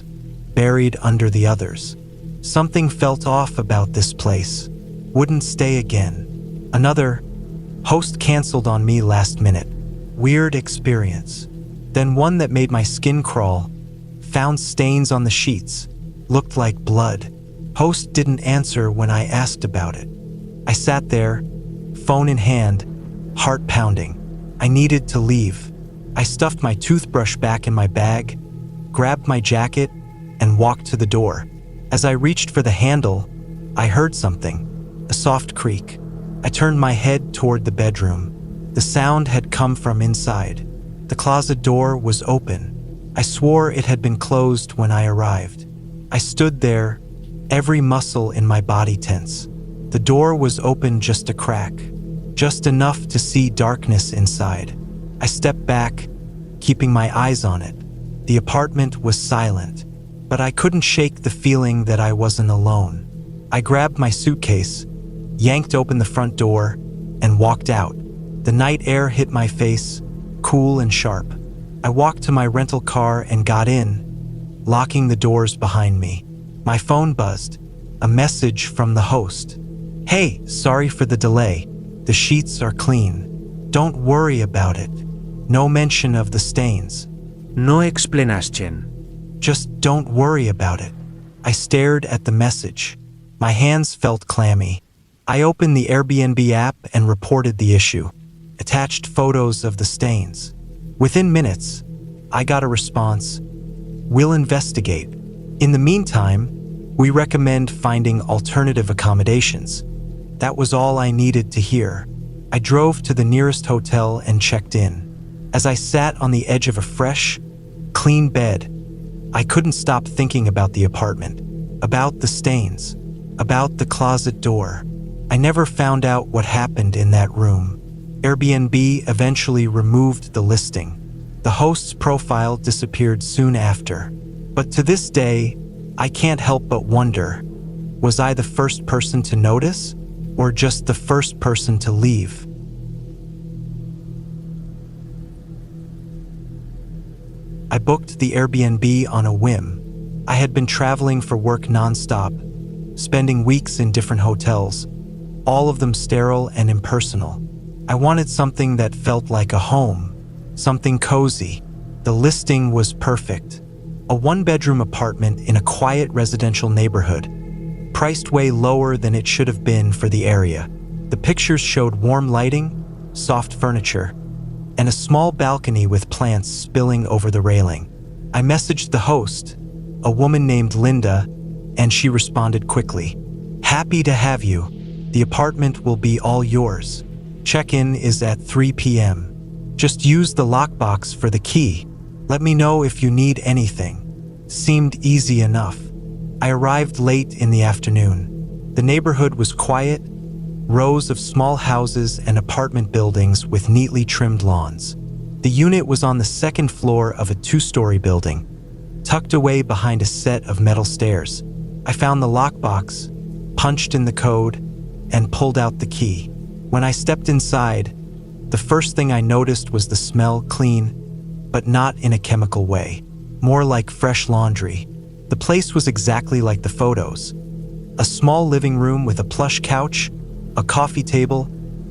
buried under the others. Something felt off about this place. Wouldn't stay again. Another, host canceled on me last minute. Weird experience. Then one that made my skin crawl. Found stains on the sheets. Looked like blood. Host didn't answer when I asked about it. I sat there, phone in hand, heart pounding. I needed to leave. I stuffed my toothbrush back in my bag, grabbed my jacket, and walked to the door. As I reached for the handle, I heard something, a soft creak. I turned my head toward the bedroom. The sound had come from inside. The closet door was open. I swore it had been closed when I arrived. I stood there, every muscle in my body tense. The door was open just a crack, just enough to see darkness inside. I stepped back, keeping my eyes on it. The apartment was silent, but I couldn't shake the feeling that I wasn't alone. I grabbed my suitcase, yanked open the front door, and walked out. The night air hit my face, cool and sharp. I walked to my rental car and got in, locking the doors behind me. My phone buzzed, a message from the host. Hey, sorry for the delay. The sheets are clean. Don't worry about it. No mention of the stains. No explanation. Just don't worry about it. I stared at the message. My hands felt clammy. I opened the Airbnb app and reported the issue. Attached photos of the stains. Within minutes, I got a response. We'll investigate. In the meantime, we recommend finding alternative accommodations. That was all I needed to hear. I drove to the nearest hotel and checked in. As I sat on the edge of a fresh, clean bed, I couldn't stop thinking about the apartment, about the stains, about the closet door. I never found out what happened in that room. Airbnb eventually removed the listing. The host's profile disappeared soon after. But to this day, I can't help but wonder, was I the first person to notice, or just the first person to leave? I booked the Airbnb on a whim. I had been traveling for work nonstop, spending weeks in different hotels, all of them sterile and impersonal. I wanted something that felt like a home, something cozy. The listing was perfect. A one-bedroom apartment in a quiet residential neighborhood, priced way lower than it should have been for the area. The pictures showed warm lighting, soft furniture, and a small balcony with plants spilling over the railing. I messaged the host, a woman named Linda, and she responded quickly. Happy to have you. The apartment will be all yours. Check-in is at 3 p.m. Just use the lockbox for the key. Let me know if you need anything. Seemed easy enough. I arrived late in the afternoon. The neighborhood was quiet, rows of small houses and apartment buildings with neatly trimmed lawns. The unit was on the second floor of a 2-story building, tucked away behind a set of metal stairs. I found the lockbox, punched in the code, and pulled out the key. When I stepped inside, the first thing I noticed was the smell clean, but not in a chemical way, more like fresh laundry. The place was exactly like the photos. A small living room with a plush couch, a coffee table,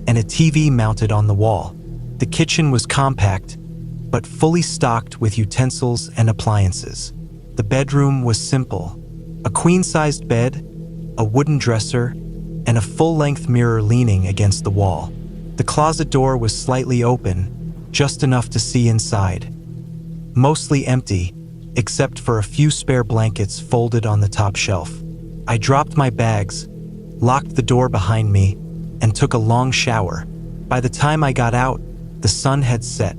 and a TV mounted on the wall. The kitchen was compact, but fully stocked with utensils and appliances. The bedroom was simple. A queen-sized bed, a wooden dresser, and a full-length mirror leaning against the wall. The closet door was slightly open, just enough to see inside. Mostly empty, except for a few spare blankets folded on the top shelf. I dropped my bags, locked the door behind me, and took a long shower. By the time I got out, the sun had set.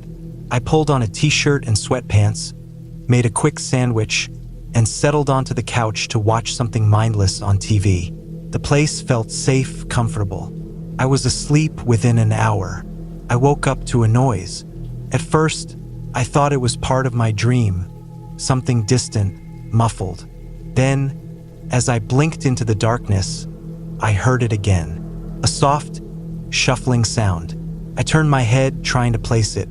I pulled on a t-shirt and sweatpants, made a quick sandwich, and settled onto the couch to watch something mindless on TV. The place felt safe, comfortable. I was asleep within an hour. I woke up to a noise. At first, I thought it was part of my dream, something distant, muffled. Then, as I blinked into the darkness, I heard it again. A soft, shuffling sound. I turned my head, trying to place it.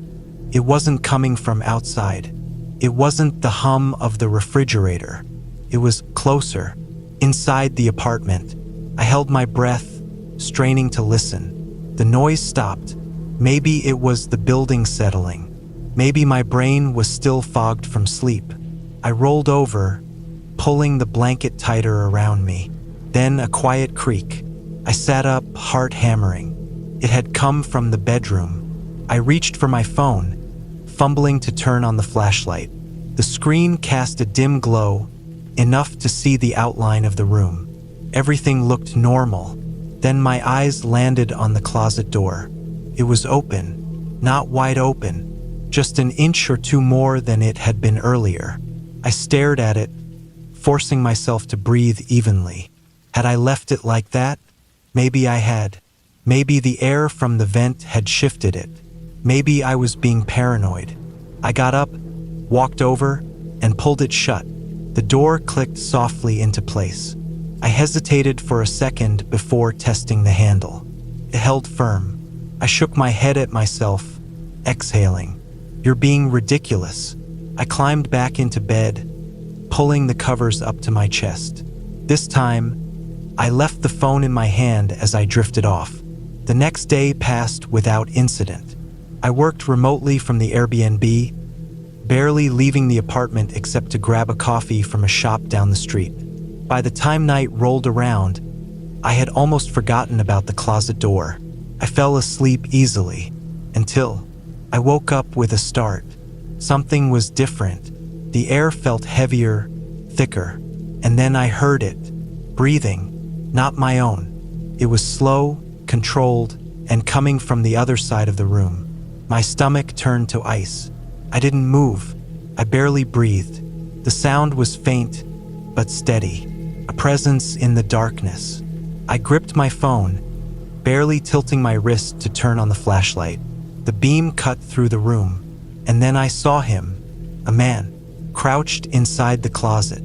It wasn't coming from outside. It wasn't the hum of the refrigerator. It was closer, inside the apartment. I held my breath, straining to listen. The noise stopped. Maybe it was the building settling. Maybe my brain was still fogged from sleep. I rolled over, pulling the blanket tighter around me. Then a quiet creak. I sat up, heart hammering. It had come from the bedroom. I reached for my phone, fumbling to turn on the flashlight. The screen cast a dim glow, enough to see the outline of the room. Everything looked normal. Then my eyes landed on the closet door. It was open, not wide open, just an inch or two more than it had been earlier. I stared at it, forcing myself to breathe evenly. Had I left it like that? Maybe I had. Maybe the air from the vent had shifted it. Maybe I was being paranoid. I got up, walked over, and pulled it shut. The door clicked softly into place. I hesitated for a second before testing the handle. It held firm. I shook my head at myself, exhaling. "You're being ridiculous." I climbed back into bed, pulling the covers up to my chest. This time, I left the phone in my hand as I drifted off. The next day passed without incident. I worked remotely from the Airbnb, barely leaving the apartment except to grab a coffee from a shop down the street. By the time night rolled around, I had almost forgotten about the closet door. I fell asleep easily, until I woke up with a start. Something was different. The air felt heavier, thicker, and then I heard it, breathing, not my own. It was slow, controlled, and coming from the other side of the room. My stomach turned to ice. I didn't move. I barely breathed. The sound was faint, but steady, a presence in the darkness. I gripped my phone, barely tilting my wrist to turn on the flashlight. The beam cut through the room, and then I saw him, a man, crouched inside the closet.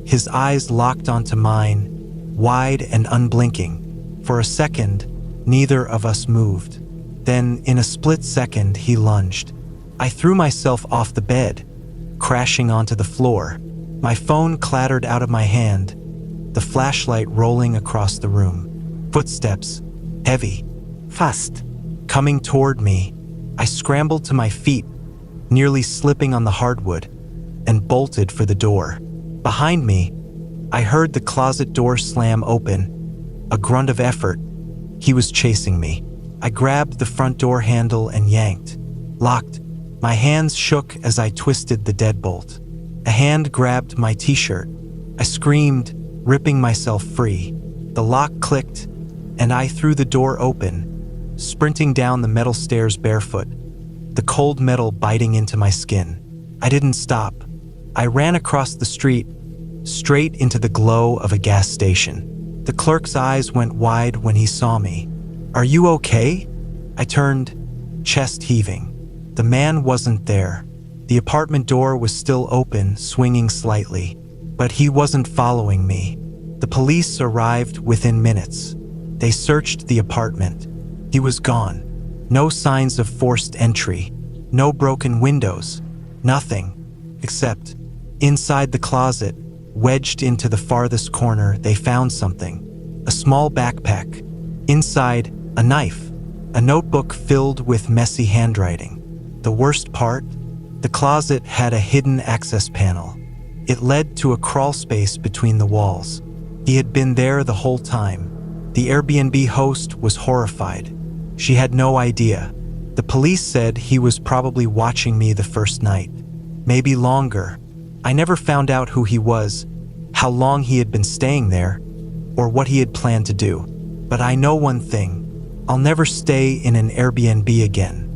His eyes locked onto mine, wide and unblinking. For a second, neither of us moved. Then, in a split second, he lunged. I threw myself off the bed, crashing onto the floor. My phone clattered out of my hand, the flashlight rolling across the room. Footsteps, heavy, fast, coming toward me. I scrambled to my feet, nearly slipping on the hardwood, and bolted for the door. Behind me, I heard the closet door slam open, a grunt of effort. He was chasing me. I grabbed the front door handle and yanked. Locked. My hands shook as I twisted the deadbolt. A hand grabbed my t-shirt. I screamed, ripping myself free. The lock clicked, and I threw the door open, sprinting down the metal stairs barefoot, the cold metal biting into my skin. I didn't stop. I ran across the street, straight into the glow of a gas station. The clerk's eyes went wide when he saw me. "Are you okay?" I turned, chest heaving. The man wasn't there. The apartment door was still open, swinging slightly, but he wasn't following me. The police arrived within minutes. They searched the apartment. He was gone. No signs of forced entry, no broken windows, nothing, except inside the closet, wedged into the farthest corner, they found something. A small backpack. Inside, a knife. A notebook filled with messy handwriting. The worst part? The closet had a hidden access panel. It led to a crawl space between the walls. He had been there the whole time. The Airbnb host was horrified. She had no idea. The police said he was probably watching me the first night. Maybe longer. I never found out who he was, how long he had been staying there, or what he had planned to do. But I know one thing: I'll never stay in an Airbnb again.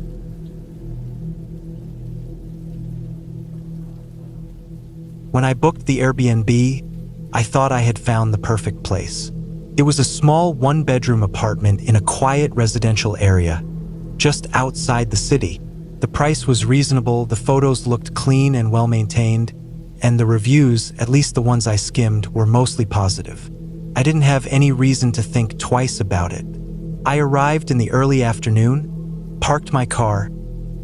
When I booked the Airbnb, I thought I had found the perfect place. It was a small one-bedroom apartment in a quiet residential area, just outside the city. The price was reasonable, the photos looked clean and well-maintained, and the reviews, at least the ones I skimmed, were mostly positive. I didn't have any reason to think twice about it. I arrived in the early afternoon, parked my car,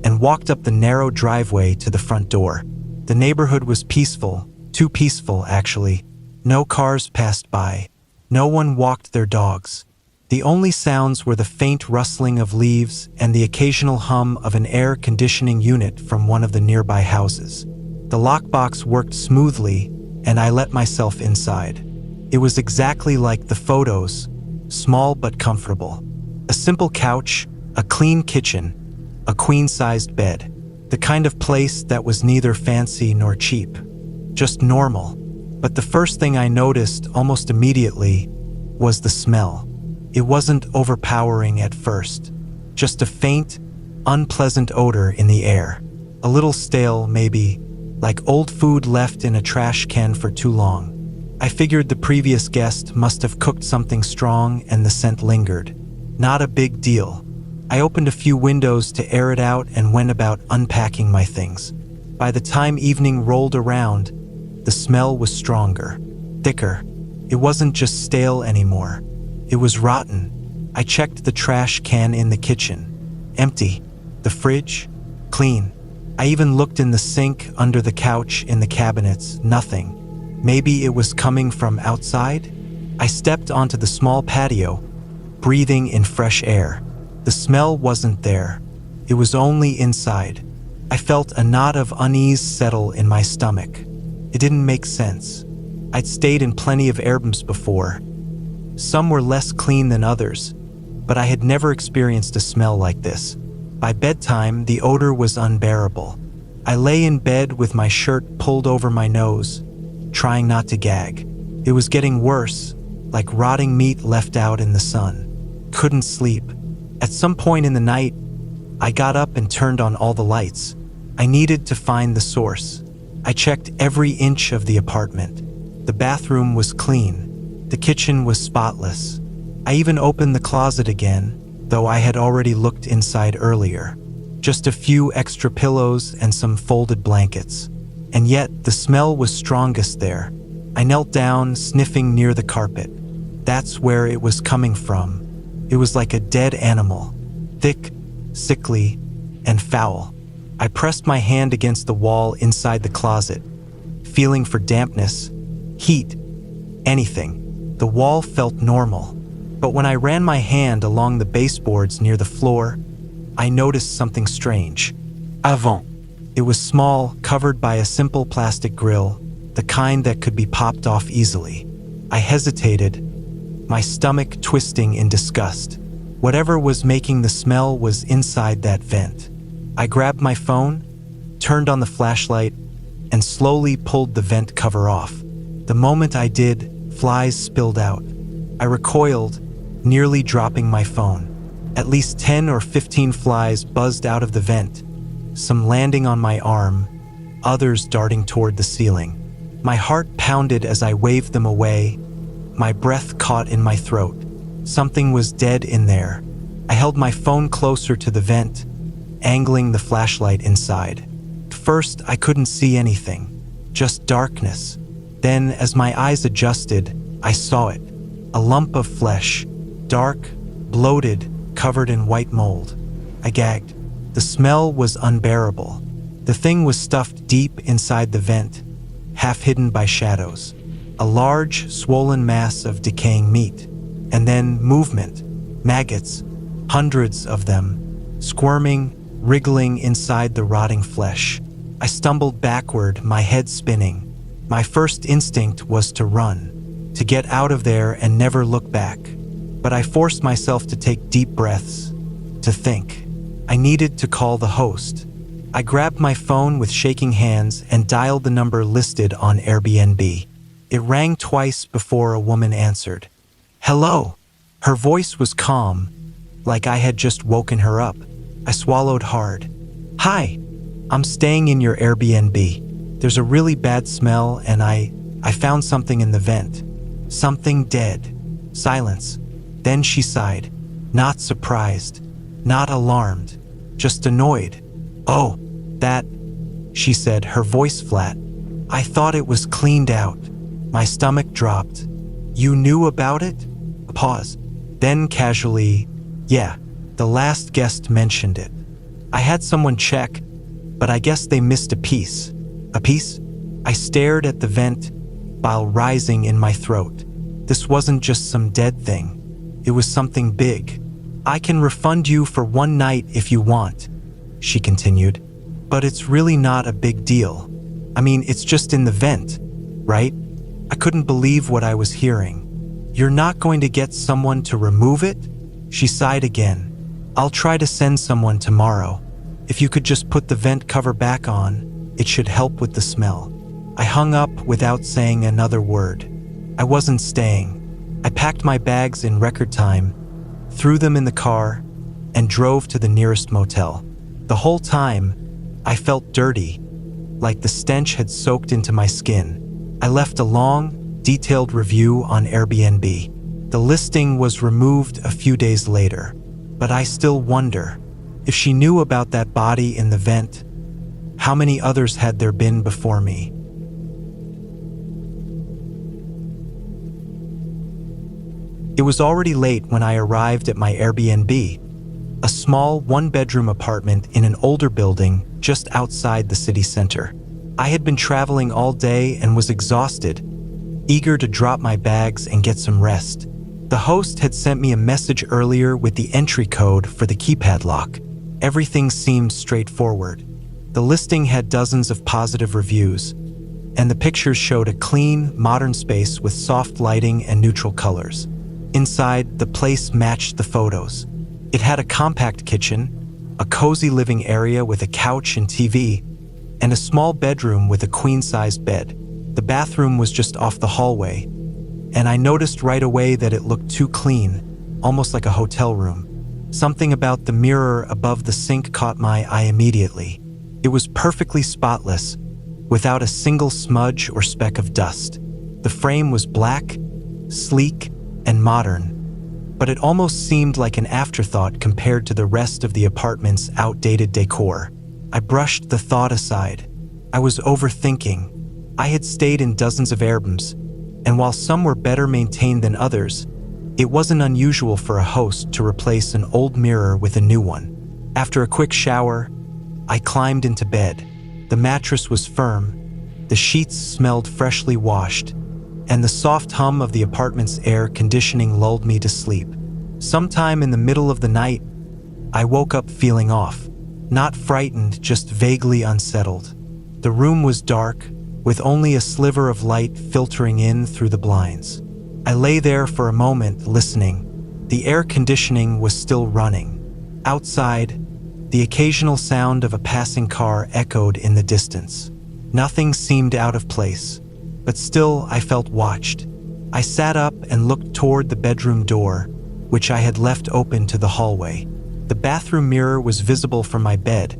and walked up the narrow driveway to the front door. The neighborhood was peaceful, too peaceful actually. No cars passed by. No one walked their dogs. The only sounds were the faint rustling of leaves and the occasional hum of an air conditioning unit from one of the nearby houses. The lockbox worked smoothly, and I let myself inside. It was exactly like the photos, small but comfortable. A simple couch, a clean kitchen, a queen-sized bed. The kind of place that was neither fancy nor cheap, just normal. But the first thing I noticed almost immediately was the smell. It wasn't overpowering at first, just a faint, unpleasant odor in the air. A little stale, maybe, like old food left in a trash can for too long. I figured the previous guest must have cooked something strong and the scent lingered. Not a big deal. I opened a few windows to air it out and went about unpacking my things. By the time evening rolled around, the smell was stronger, thicker. It wasn't just stale anymore. It was rotten. I checked the trash can in the kitchen. Empty. The fridge? Clean. I even looked in the sink, under the couch, in the cabinets. Nothing. Maybe it was coming from outside? I stepped onto the small patio, breathing in fresh air. The smell wasn't there. It was only inside. I felt a knot of unease settle in my stomach. It didn't make sense. I'd stayed in plenty of Airbnbs before. Some were less clean than others, but I had never experienced a smell like this. By bedtime, the odor was unbearable. I lay in bed with my shirt pulled over my nose, trying not to gag. It was getting worse, like rotting meat left out in the sun. Couldn't sleep. At some point in the night, I got up and turned on all the lights. I needed to find the source. I checked every inch of the apartment. The bathroom was clean. The kitchen was spotless. I even opened the closet again, though I had already looked inside earlier. Just a few extra pillows and some folded blankets. And yet, the smell was strongest there. I knelt down, sniffing near the carpet. That's where it was coming from. It was like a dead animal, thick, sickly, and foul. I pressed my hand against the wall inside the closet, feeling for dampness, heat, anything. The wall felt normal, but when I ran my hand along the baseboards near the floor, I noticed something strange. Avant. It was small, covered by a simple plastic grill, the kind that could be popped off easily. I hesitated, my stomach twisting in disgust. Whatever was making the smell was inside that vent. I grabbed my phone, turned on the flashlight, and slowly pulled the vent cover off. The moment I did, flies spilled out. I recoiled, nearly dropping my phone. At least 10 or 15 flies buzzed out of the vent, some landing on my arm, others darting toward the ceiling. My heart pounded as I waved them away, my breath caught in my throat. Something was dead in there. I held my phone closer to the vent, angling the flashlight inside. First, I couldn't see anything, just darkness. Then, as my eyes adjusted, I saw it. A lump of flesh, dark, bloated, covered in white mold. I gagged. The smell was unbearable. The thing was stuffed deep inside the vent, half hidden by shadows. A large, swollen mass of decaying meat. And then movement. Maggots. Hundreds of them. Squirming, wriggling inside the rotting flesh. I stumbled backward, my head spinning. My first instinct was to run, to get out of there and never look back. But I forced myself to take deep breaths, to think. I needed to call the host. I grabbed my phone with shaking hands and dialed the number listed on Airbnb. It rang twice before a woman answered. "Hello." Her voice was calm, like I had just woken her up. I swallowed hard. "Hi, I'm staying in your Airbnb. There's a really bad smell and I found something in the vent. Something dead." Silence. Then she sighed. Not surprised, not alarmed, just annoyed. "Oh, that," she said, her voice flat. "I thought it was cleaned out." My stomach dropped. "You knew about it?" A pause. Then casually, "Yeah, the last guest mentioned it. I had someone check, but I guess they missed a piece." A piece? I stared at the vent, bile rising in my throat. This wasn't just some dead thing. It was something big. "I can refund you for one night if you want," she continued. "But it's really not a big deal. I mean, it's just in the vent, right?" I couldn't believe what I was hearing. "You're not going to get someone to remove it?" She sighed again. "I'll try to send someone tomorrow. If you could just put the vent cover back on, it should help with the smell." I hung up without saying another word. I wasn't staying. I packed my bags in record time, threw them in the car, and drove to the nearest motel. The whole time, I felt dirty, like the stench had soaked into my skin. I left a long, detailed review on Airbnb. The listing was removed a few days later, but I still wonder, if she knew about that body in the vent, how many others had there been before me? It was already late when I arrived at my Airbnb, a small one-bedroom apartment in an older building just outside the city center. I had been traveling all day and was exhausted, eager to drop my bags and get some rest. The host had sent me a message earlier with the entry code for the keypad lock. Everything seemed straightforward. The listing had dozens of positive reviews, and the pictures showed a clean, modern space with soft lighting and neutral colors. Inside, the place matched the photos. It had a compact kitchen, a cozy living area with a couch and TV, and a small bedroom with a queen-sized bed. The bathroom was just off the hallway, and I noticed right away that it looked too clean, almost like a hotel room. Something about the mirror above the sink caught my eye immediately. It was perfectly spotless, without a single smudge or speck of dust. The frame was black, sleek, and modern, but it almost seemed like an afterthought compared to the rest of the apartment's outdated decor. I brushed the thought aside. I was overthinking. I had stayed in dozens of Airbnbs, and while some were better maintained than others, it wasn't unusual for a host to replace an old mirror with a new one. After a quick shower, I climbed into bed. The mattress was firm, the sheets smelled freshly washed, and the soft hum of the apartment's air conditioning lulled me to sleep. Sometime in the middle of the night, I woke up feeling off. Not frightened, just vaguely unsettled. The room was dark, with only a sliver of light filtering in through the blinds. I lay there for a moment, listening. The air conditioning was still running. Outside, the occasional sound of a passing car echoed in the distance. Nothing seemed out of place, but still I felt watched. I sat up and looked toward the bedroom door, which I had left open to the hallway. The bathroom mirror was visible from my bed,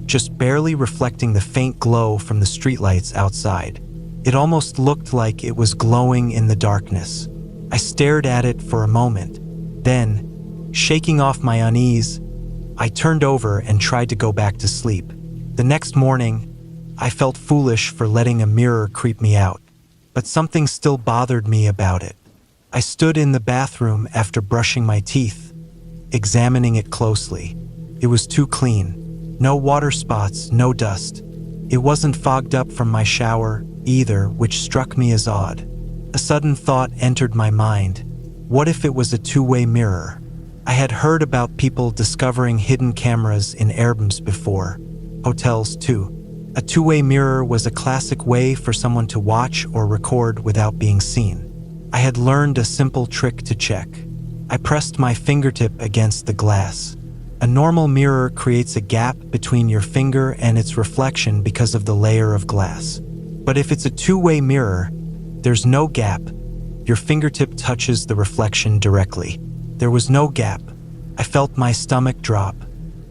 just barely reflecting the faint glow from the streetlights outside. It almost looked like it was glowing in the darkness. I stared at it for a moment. Then, shaking off my unease, I turned over and tried to go back to sleep. The next morning, I felt foolish for letting a mirror creep me out, but something still bothered me about it. I stood in the bathroom after brushing my teeth, examining it closely. It was too clean. No water spots, no dust. It wasn't fogged up from my shower either, which struck me as odd. A sudden thought entered my mind. What if it was a two-way mirror? I had heard about people discovering hidden cameras in Airbnbs before. Hotels too. A two-way mirror was a classic way for someone to watch or record without being seen. I had learned a simple trick to check. I pressed my fingertip against the glass. A normal mirror creates a gap between your finger and its reflection because of the layer of glass. But if it's a two-way mirror, there's no gap. Your fingertip touches the reflection directly. There was no gap. I felt my stomach drop.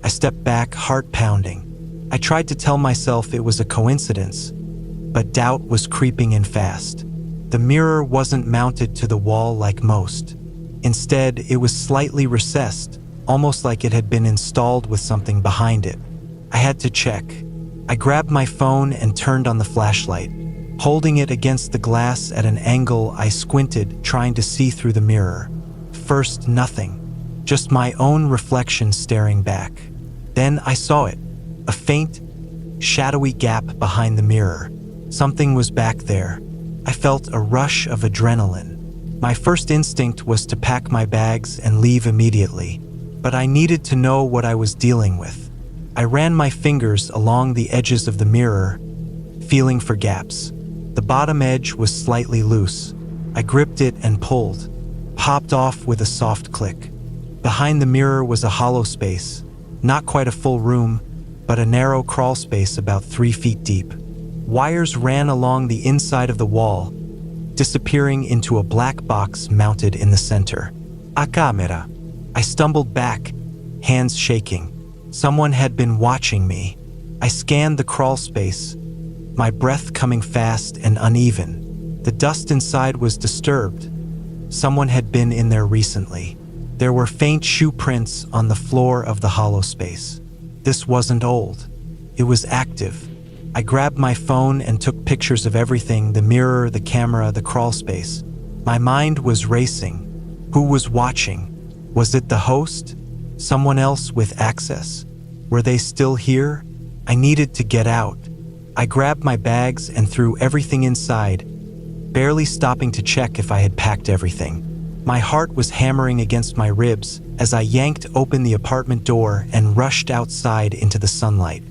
I stepped back, heart pounding. I tried to tell myself it was a coincidence, but doubt was creeping in fast. The mirror wasn't mounted to the wall like most. Instead, it was slightly recessed, almost like it had been installed with something behind it. I had to check. I grabbed my phone and turned on the flashlight. Holding it against the glass at an angle, I squinted, trying to see through the mirror. First, nothing. Just my own reflection staring back. Then I saw it. A faint, shadowy gap behind the mirror. Something was back there. I felt a rush of adrenaline. My first instinct was to pack my bags and leave immediately, but I needed to know what I was dealing with. I ran my fingers along the edges of the mirror, feeling for gaps. The bottom edge was slightly loose. I gripped it and pulled, popped off with a soft click. Behind the mirror was a hollow space, not quite a full room, but a narrow crawl space about 3 feet deep. Wires ran along the inside of the wall, disappearing into a black box mounted in the center. A camera. I stumbled back, hands shaking. Someone had been watching me. I scanned the crawl space, my breath coming fast and uneven. The dust inside was disturbed. Someone had been in there recently. There were faint shoe prints on the floor of the hollow space. This wasn't old. It was active. I grabbed my phone and took pictures of everything, the mirror, the camera, the crawl space. My mind was racing. Who was watching? Was it the host? Someone else with access? Were they still here? I needed to get out. I grabbed my bags and threw everything inside, barely stopping to check if I had packed everything. My heart was hammering against my ribs as I yanked open the apartment door and rushed outside into the sunlight.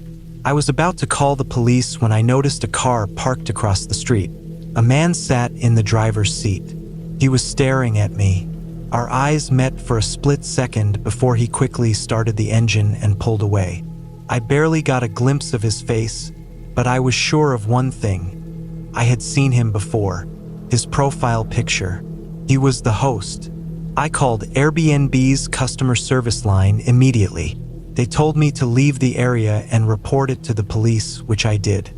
I was about to call the police when I noticed a car parked across the street. A man sat in the driver's seat. He was staring at me. Our eyes met for a split second before he quickly started the engine and pulled away. I barely got a glimpse of his face, but I was sure of one thing. I had seen him before. His profile picture. He was the host. I called AIRBNB's customer service line immediately. They told me to leave the area and report it to the police, which I did.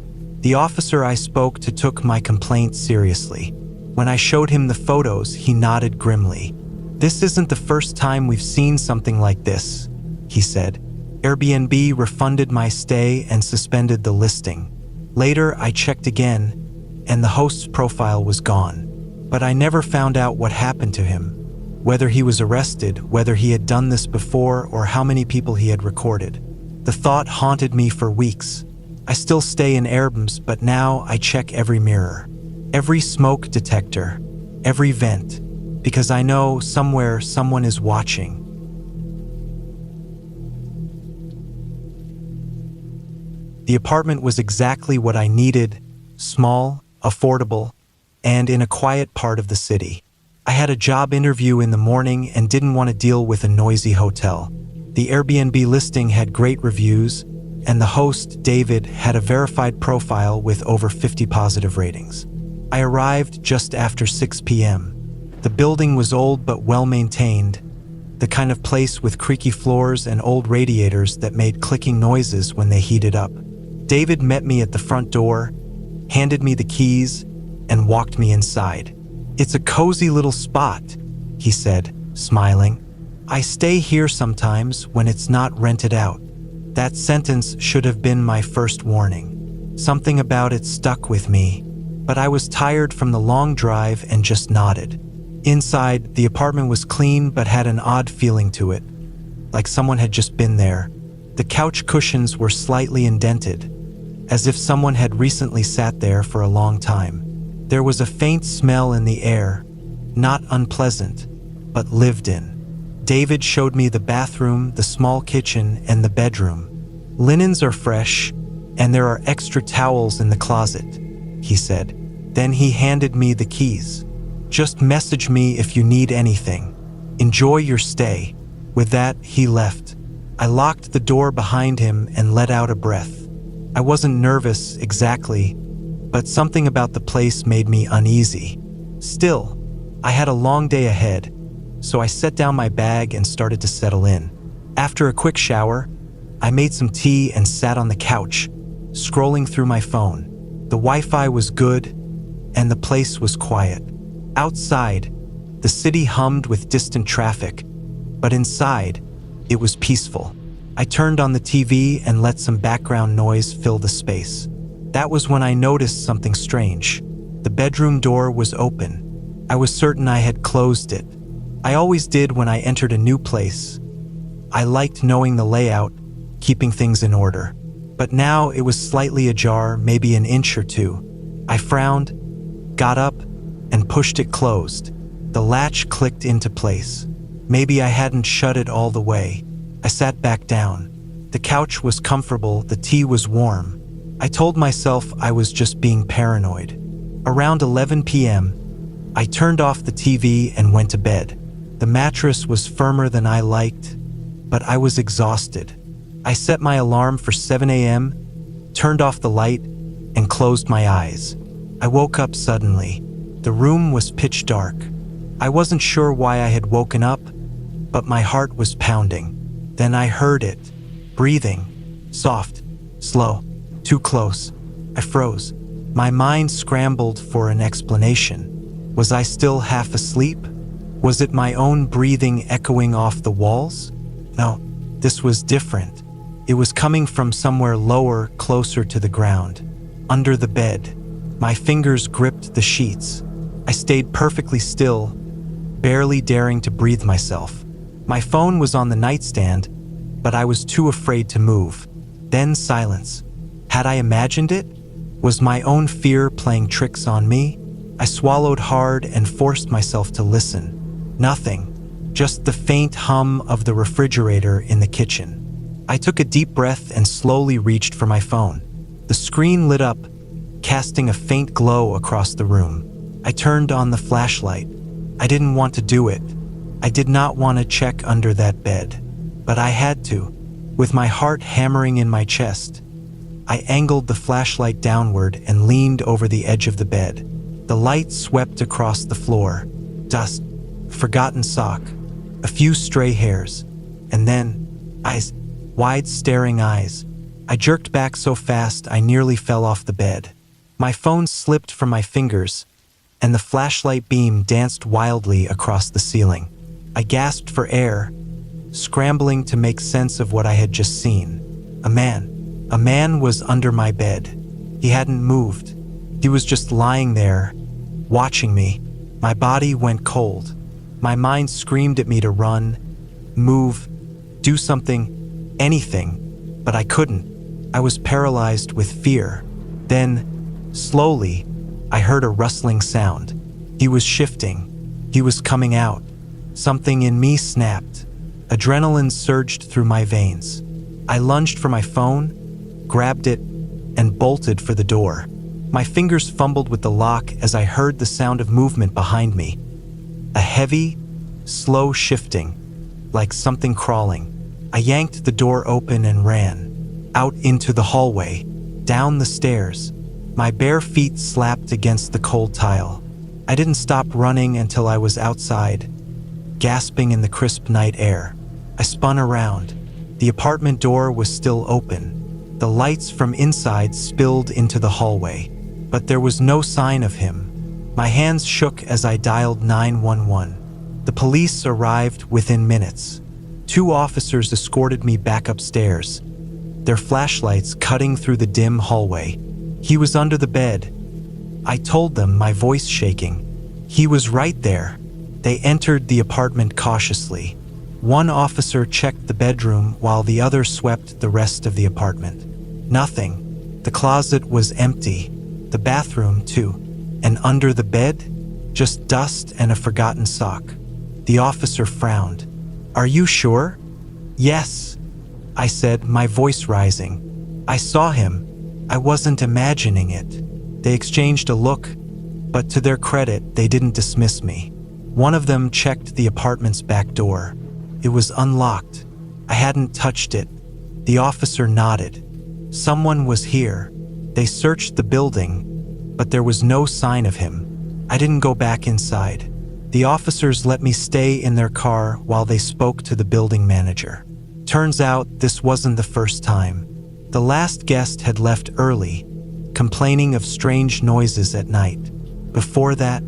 The officer I spoke to took my complaint seriously. When I showed him the photos, he nodded grimly. "This isn't the first time we've seen something like this," he said. Airbnb refunded my stay and suspended the listing. Later, I checked again, and the host's profile was gone. But I never found out what happened to him, whether he was arrested, whether he had done this before, or how many people he had recorded. The thought haunted me for weeks. I still stay in AIRBNBs, but now I check every mirror, every smoke detector, every vent, because I know somewhere someone is watching. The apartment was exactly what I needed: small, affordable, and in a quiet part of the city. I had a job interview in the morning and didn't want to deal with a noisy hotel. The Airbnb listing had great reviews, and the host, David, had a verified profile with over 50 positive ratings. I arrived just after 6 p.m. The building was old but well-maintained, the kind of place with creaky floors and old radiators that made clicking noises when they heated up. David met me at the front door, handed me the keys, and walked me inside. "It's a cozy little spot," he said, smiling. "I stay here sometimes when it's not rented out." That sentence should have been my first warning. Something about it stuck with me, but I was tired from the long drive and just nodded. Inside, the apartment was clean but had an odd feeling to it, like someone had just been there. The couch cushions were slightly indented, as if someone had recently sat there for a long time. There was a faint smell in the air, not unpleasant, but lived in. David showed me the bathroom, the small kitchen, and the bedroom. "Linens are fresh, and there are extra towels in the closet," he said. Then he handed me the keys. "Just message me if you need anything. Enjoy your stay." With that, he left. I locked the door behind him and let out a breath. I wasn't nervous exactly, but something about the place made me uneasy. Still, I had a long day ahead, so I set down my bag and started to settle in. After a quick shower, I made some tea and sat on the couch, scrolling through my phone. The Wi-Fi was good, and the place was quiet. Outside, the city hummed with distant traffic, but inside, it was peaceful. I turned on the TV and let some background noise fill the space. That was when I noticed something strange. The bedroom door was open. I was certain I had closed it. I always did when I entered a new place. I liked knowing the layout, keeping things in order. But now it was slightly ajar, maybe an inch or two. I frowned, got up, and pushed it closed. The latch clicked into place. Maybe I hadn't shut it all the way. I sat back down. The couch was comfortable, the tea was warm. I told myself I was just being paranoid. Around 11 p.m., I turned off the TV and went to bed. The mattress was firmer than I liked, but I was exhausted. I set my alarm for 7 a.m., turned off the light, and closed my eyes. I woke up suddenly. The room was pitch dark. I wasn't sure why I had woken up, but my heart was pounding. Then I heard it, breathing, soft, slow, too close. I froze. My mind scrambled for an explanation. Was I still half asleep? Was it my own breathing echoing off the walls? No, this was different. It was coming from somewhere lower, closer to the ground. Under the bed. My fingers gripped the sheets. I stayed perfectly still, barely daring to breathe myself. My phone was on the nightstand, but I was too afraid to move. Then silence. Had I imagined it? Was my own fear playing tricks on me? I swallowed hard and forced myself to listen. Nothing. Just the faint hum of the refrigerator in the kitchen. I took a deep breath and slowly reached for my phone. The screen lit up, casting a faint glow across the room. I turned on the flashlight. I didn't want to do it. I did not want to check under that bed. But I had to, with my heart hammering in my chest. I angled the flashlight downward and leaned over the edge of the bed. The light swept across the floor. Dust, forgotten sock, a few stray hairs, and then eyes, wide staring eyes. I jerked back so fast I nearly fell off the bed. My phone slipped from my fingers, and the flashlight beam danced wildly across the ceiling. I gasped for air, scrambling to make sense of what I had just seen. A man was under my bed. He hadn't moved. He was just lying there, watching me. My body went cold. My mind screamed at me to run, move, do something, anything, but I couldn't. I was paralyzed with fear. Then, slowly, I heard a rustling sound. He was shifting. He was coming out. Something in me snapped. Adrenaline surged through my veins. I lunged for my phone, grabbed it, and bolted for the door. My fingers fumbled with the lock as I heard the sound of movement behind me. A heavy, slow shifting, like something crawling. I yanked the door open and ran, out into the hallway, down the stairs. My bare feet slapped against the cold tile. I didn't stop running until I was outside, gasping in the crisp night air. I spun around. The apartment door was still open. The lights from inside spilled into the hallway, but there was no sign of him. My hands shook as I dialed 911. The police arrived within minutes. 2 officers escorted me back upstairs, their flashlights cutting through the dim hallway. He was under the bed. I told them, my voice shaking. He was right there. They entered the apartment cautiously. One officer checked the bedroom while the other swept the rest of the apartment. Nothing. The closet was empty. The bathroom, too. And under the bed, just dust and a forgotten sock. The officer frowned. "Are you sure?" "Yes," I said, my voice rising. "I saw him. I wasn't imagining it." They exchanged a look, but to their credit, they didn't dismiss me. One of them checked the apartment's back door. It was unlocked. I hadn't touched it. The officer nodded. Someone was here. They searched the building, but there was no sign of him. I didn't go back inside. The officers let me stay in their car while they spoke to the building manager. Turns out this wasn't the first time. The last guest had left early, complaining of strange noises at night. Before that,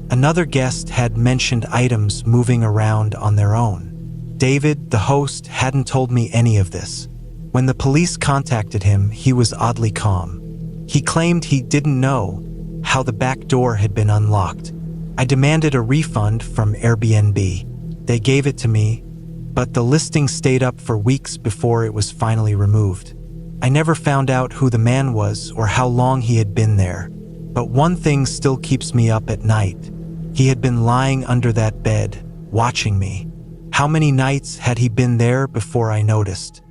another guest had mentioned items moving around on their own. David, the host, hadn't told me any of this. When the police contacted him, he was oddly calm. He claimed he didn't know how the back door had been unlocked. I demanded a refund from Airbnb. They gave it to me, but the listing stayed up for weeks before it was finally removed. I never found out who the man was or how long he had been there, but one thing still keeps me up at night. He had been lying under that bed, watching me. How many nights had he been there before I noticed?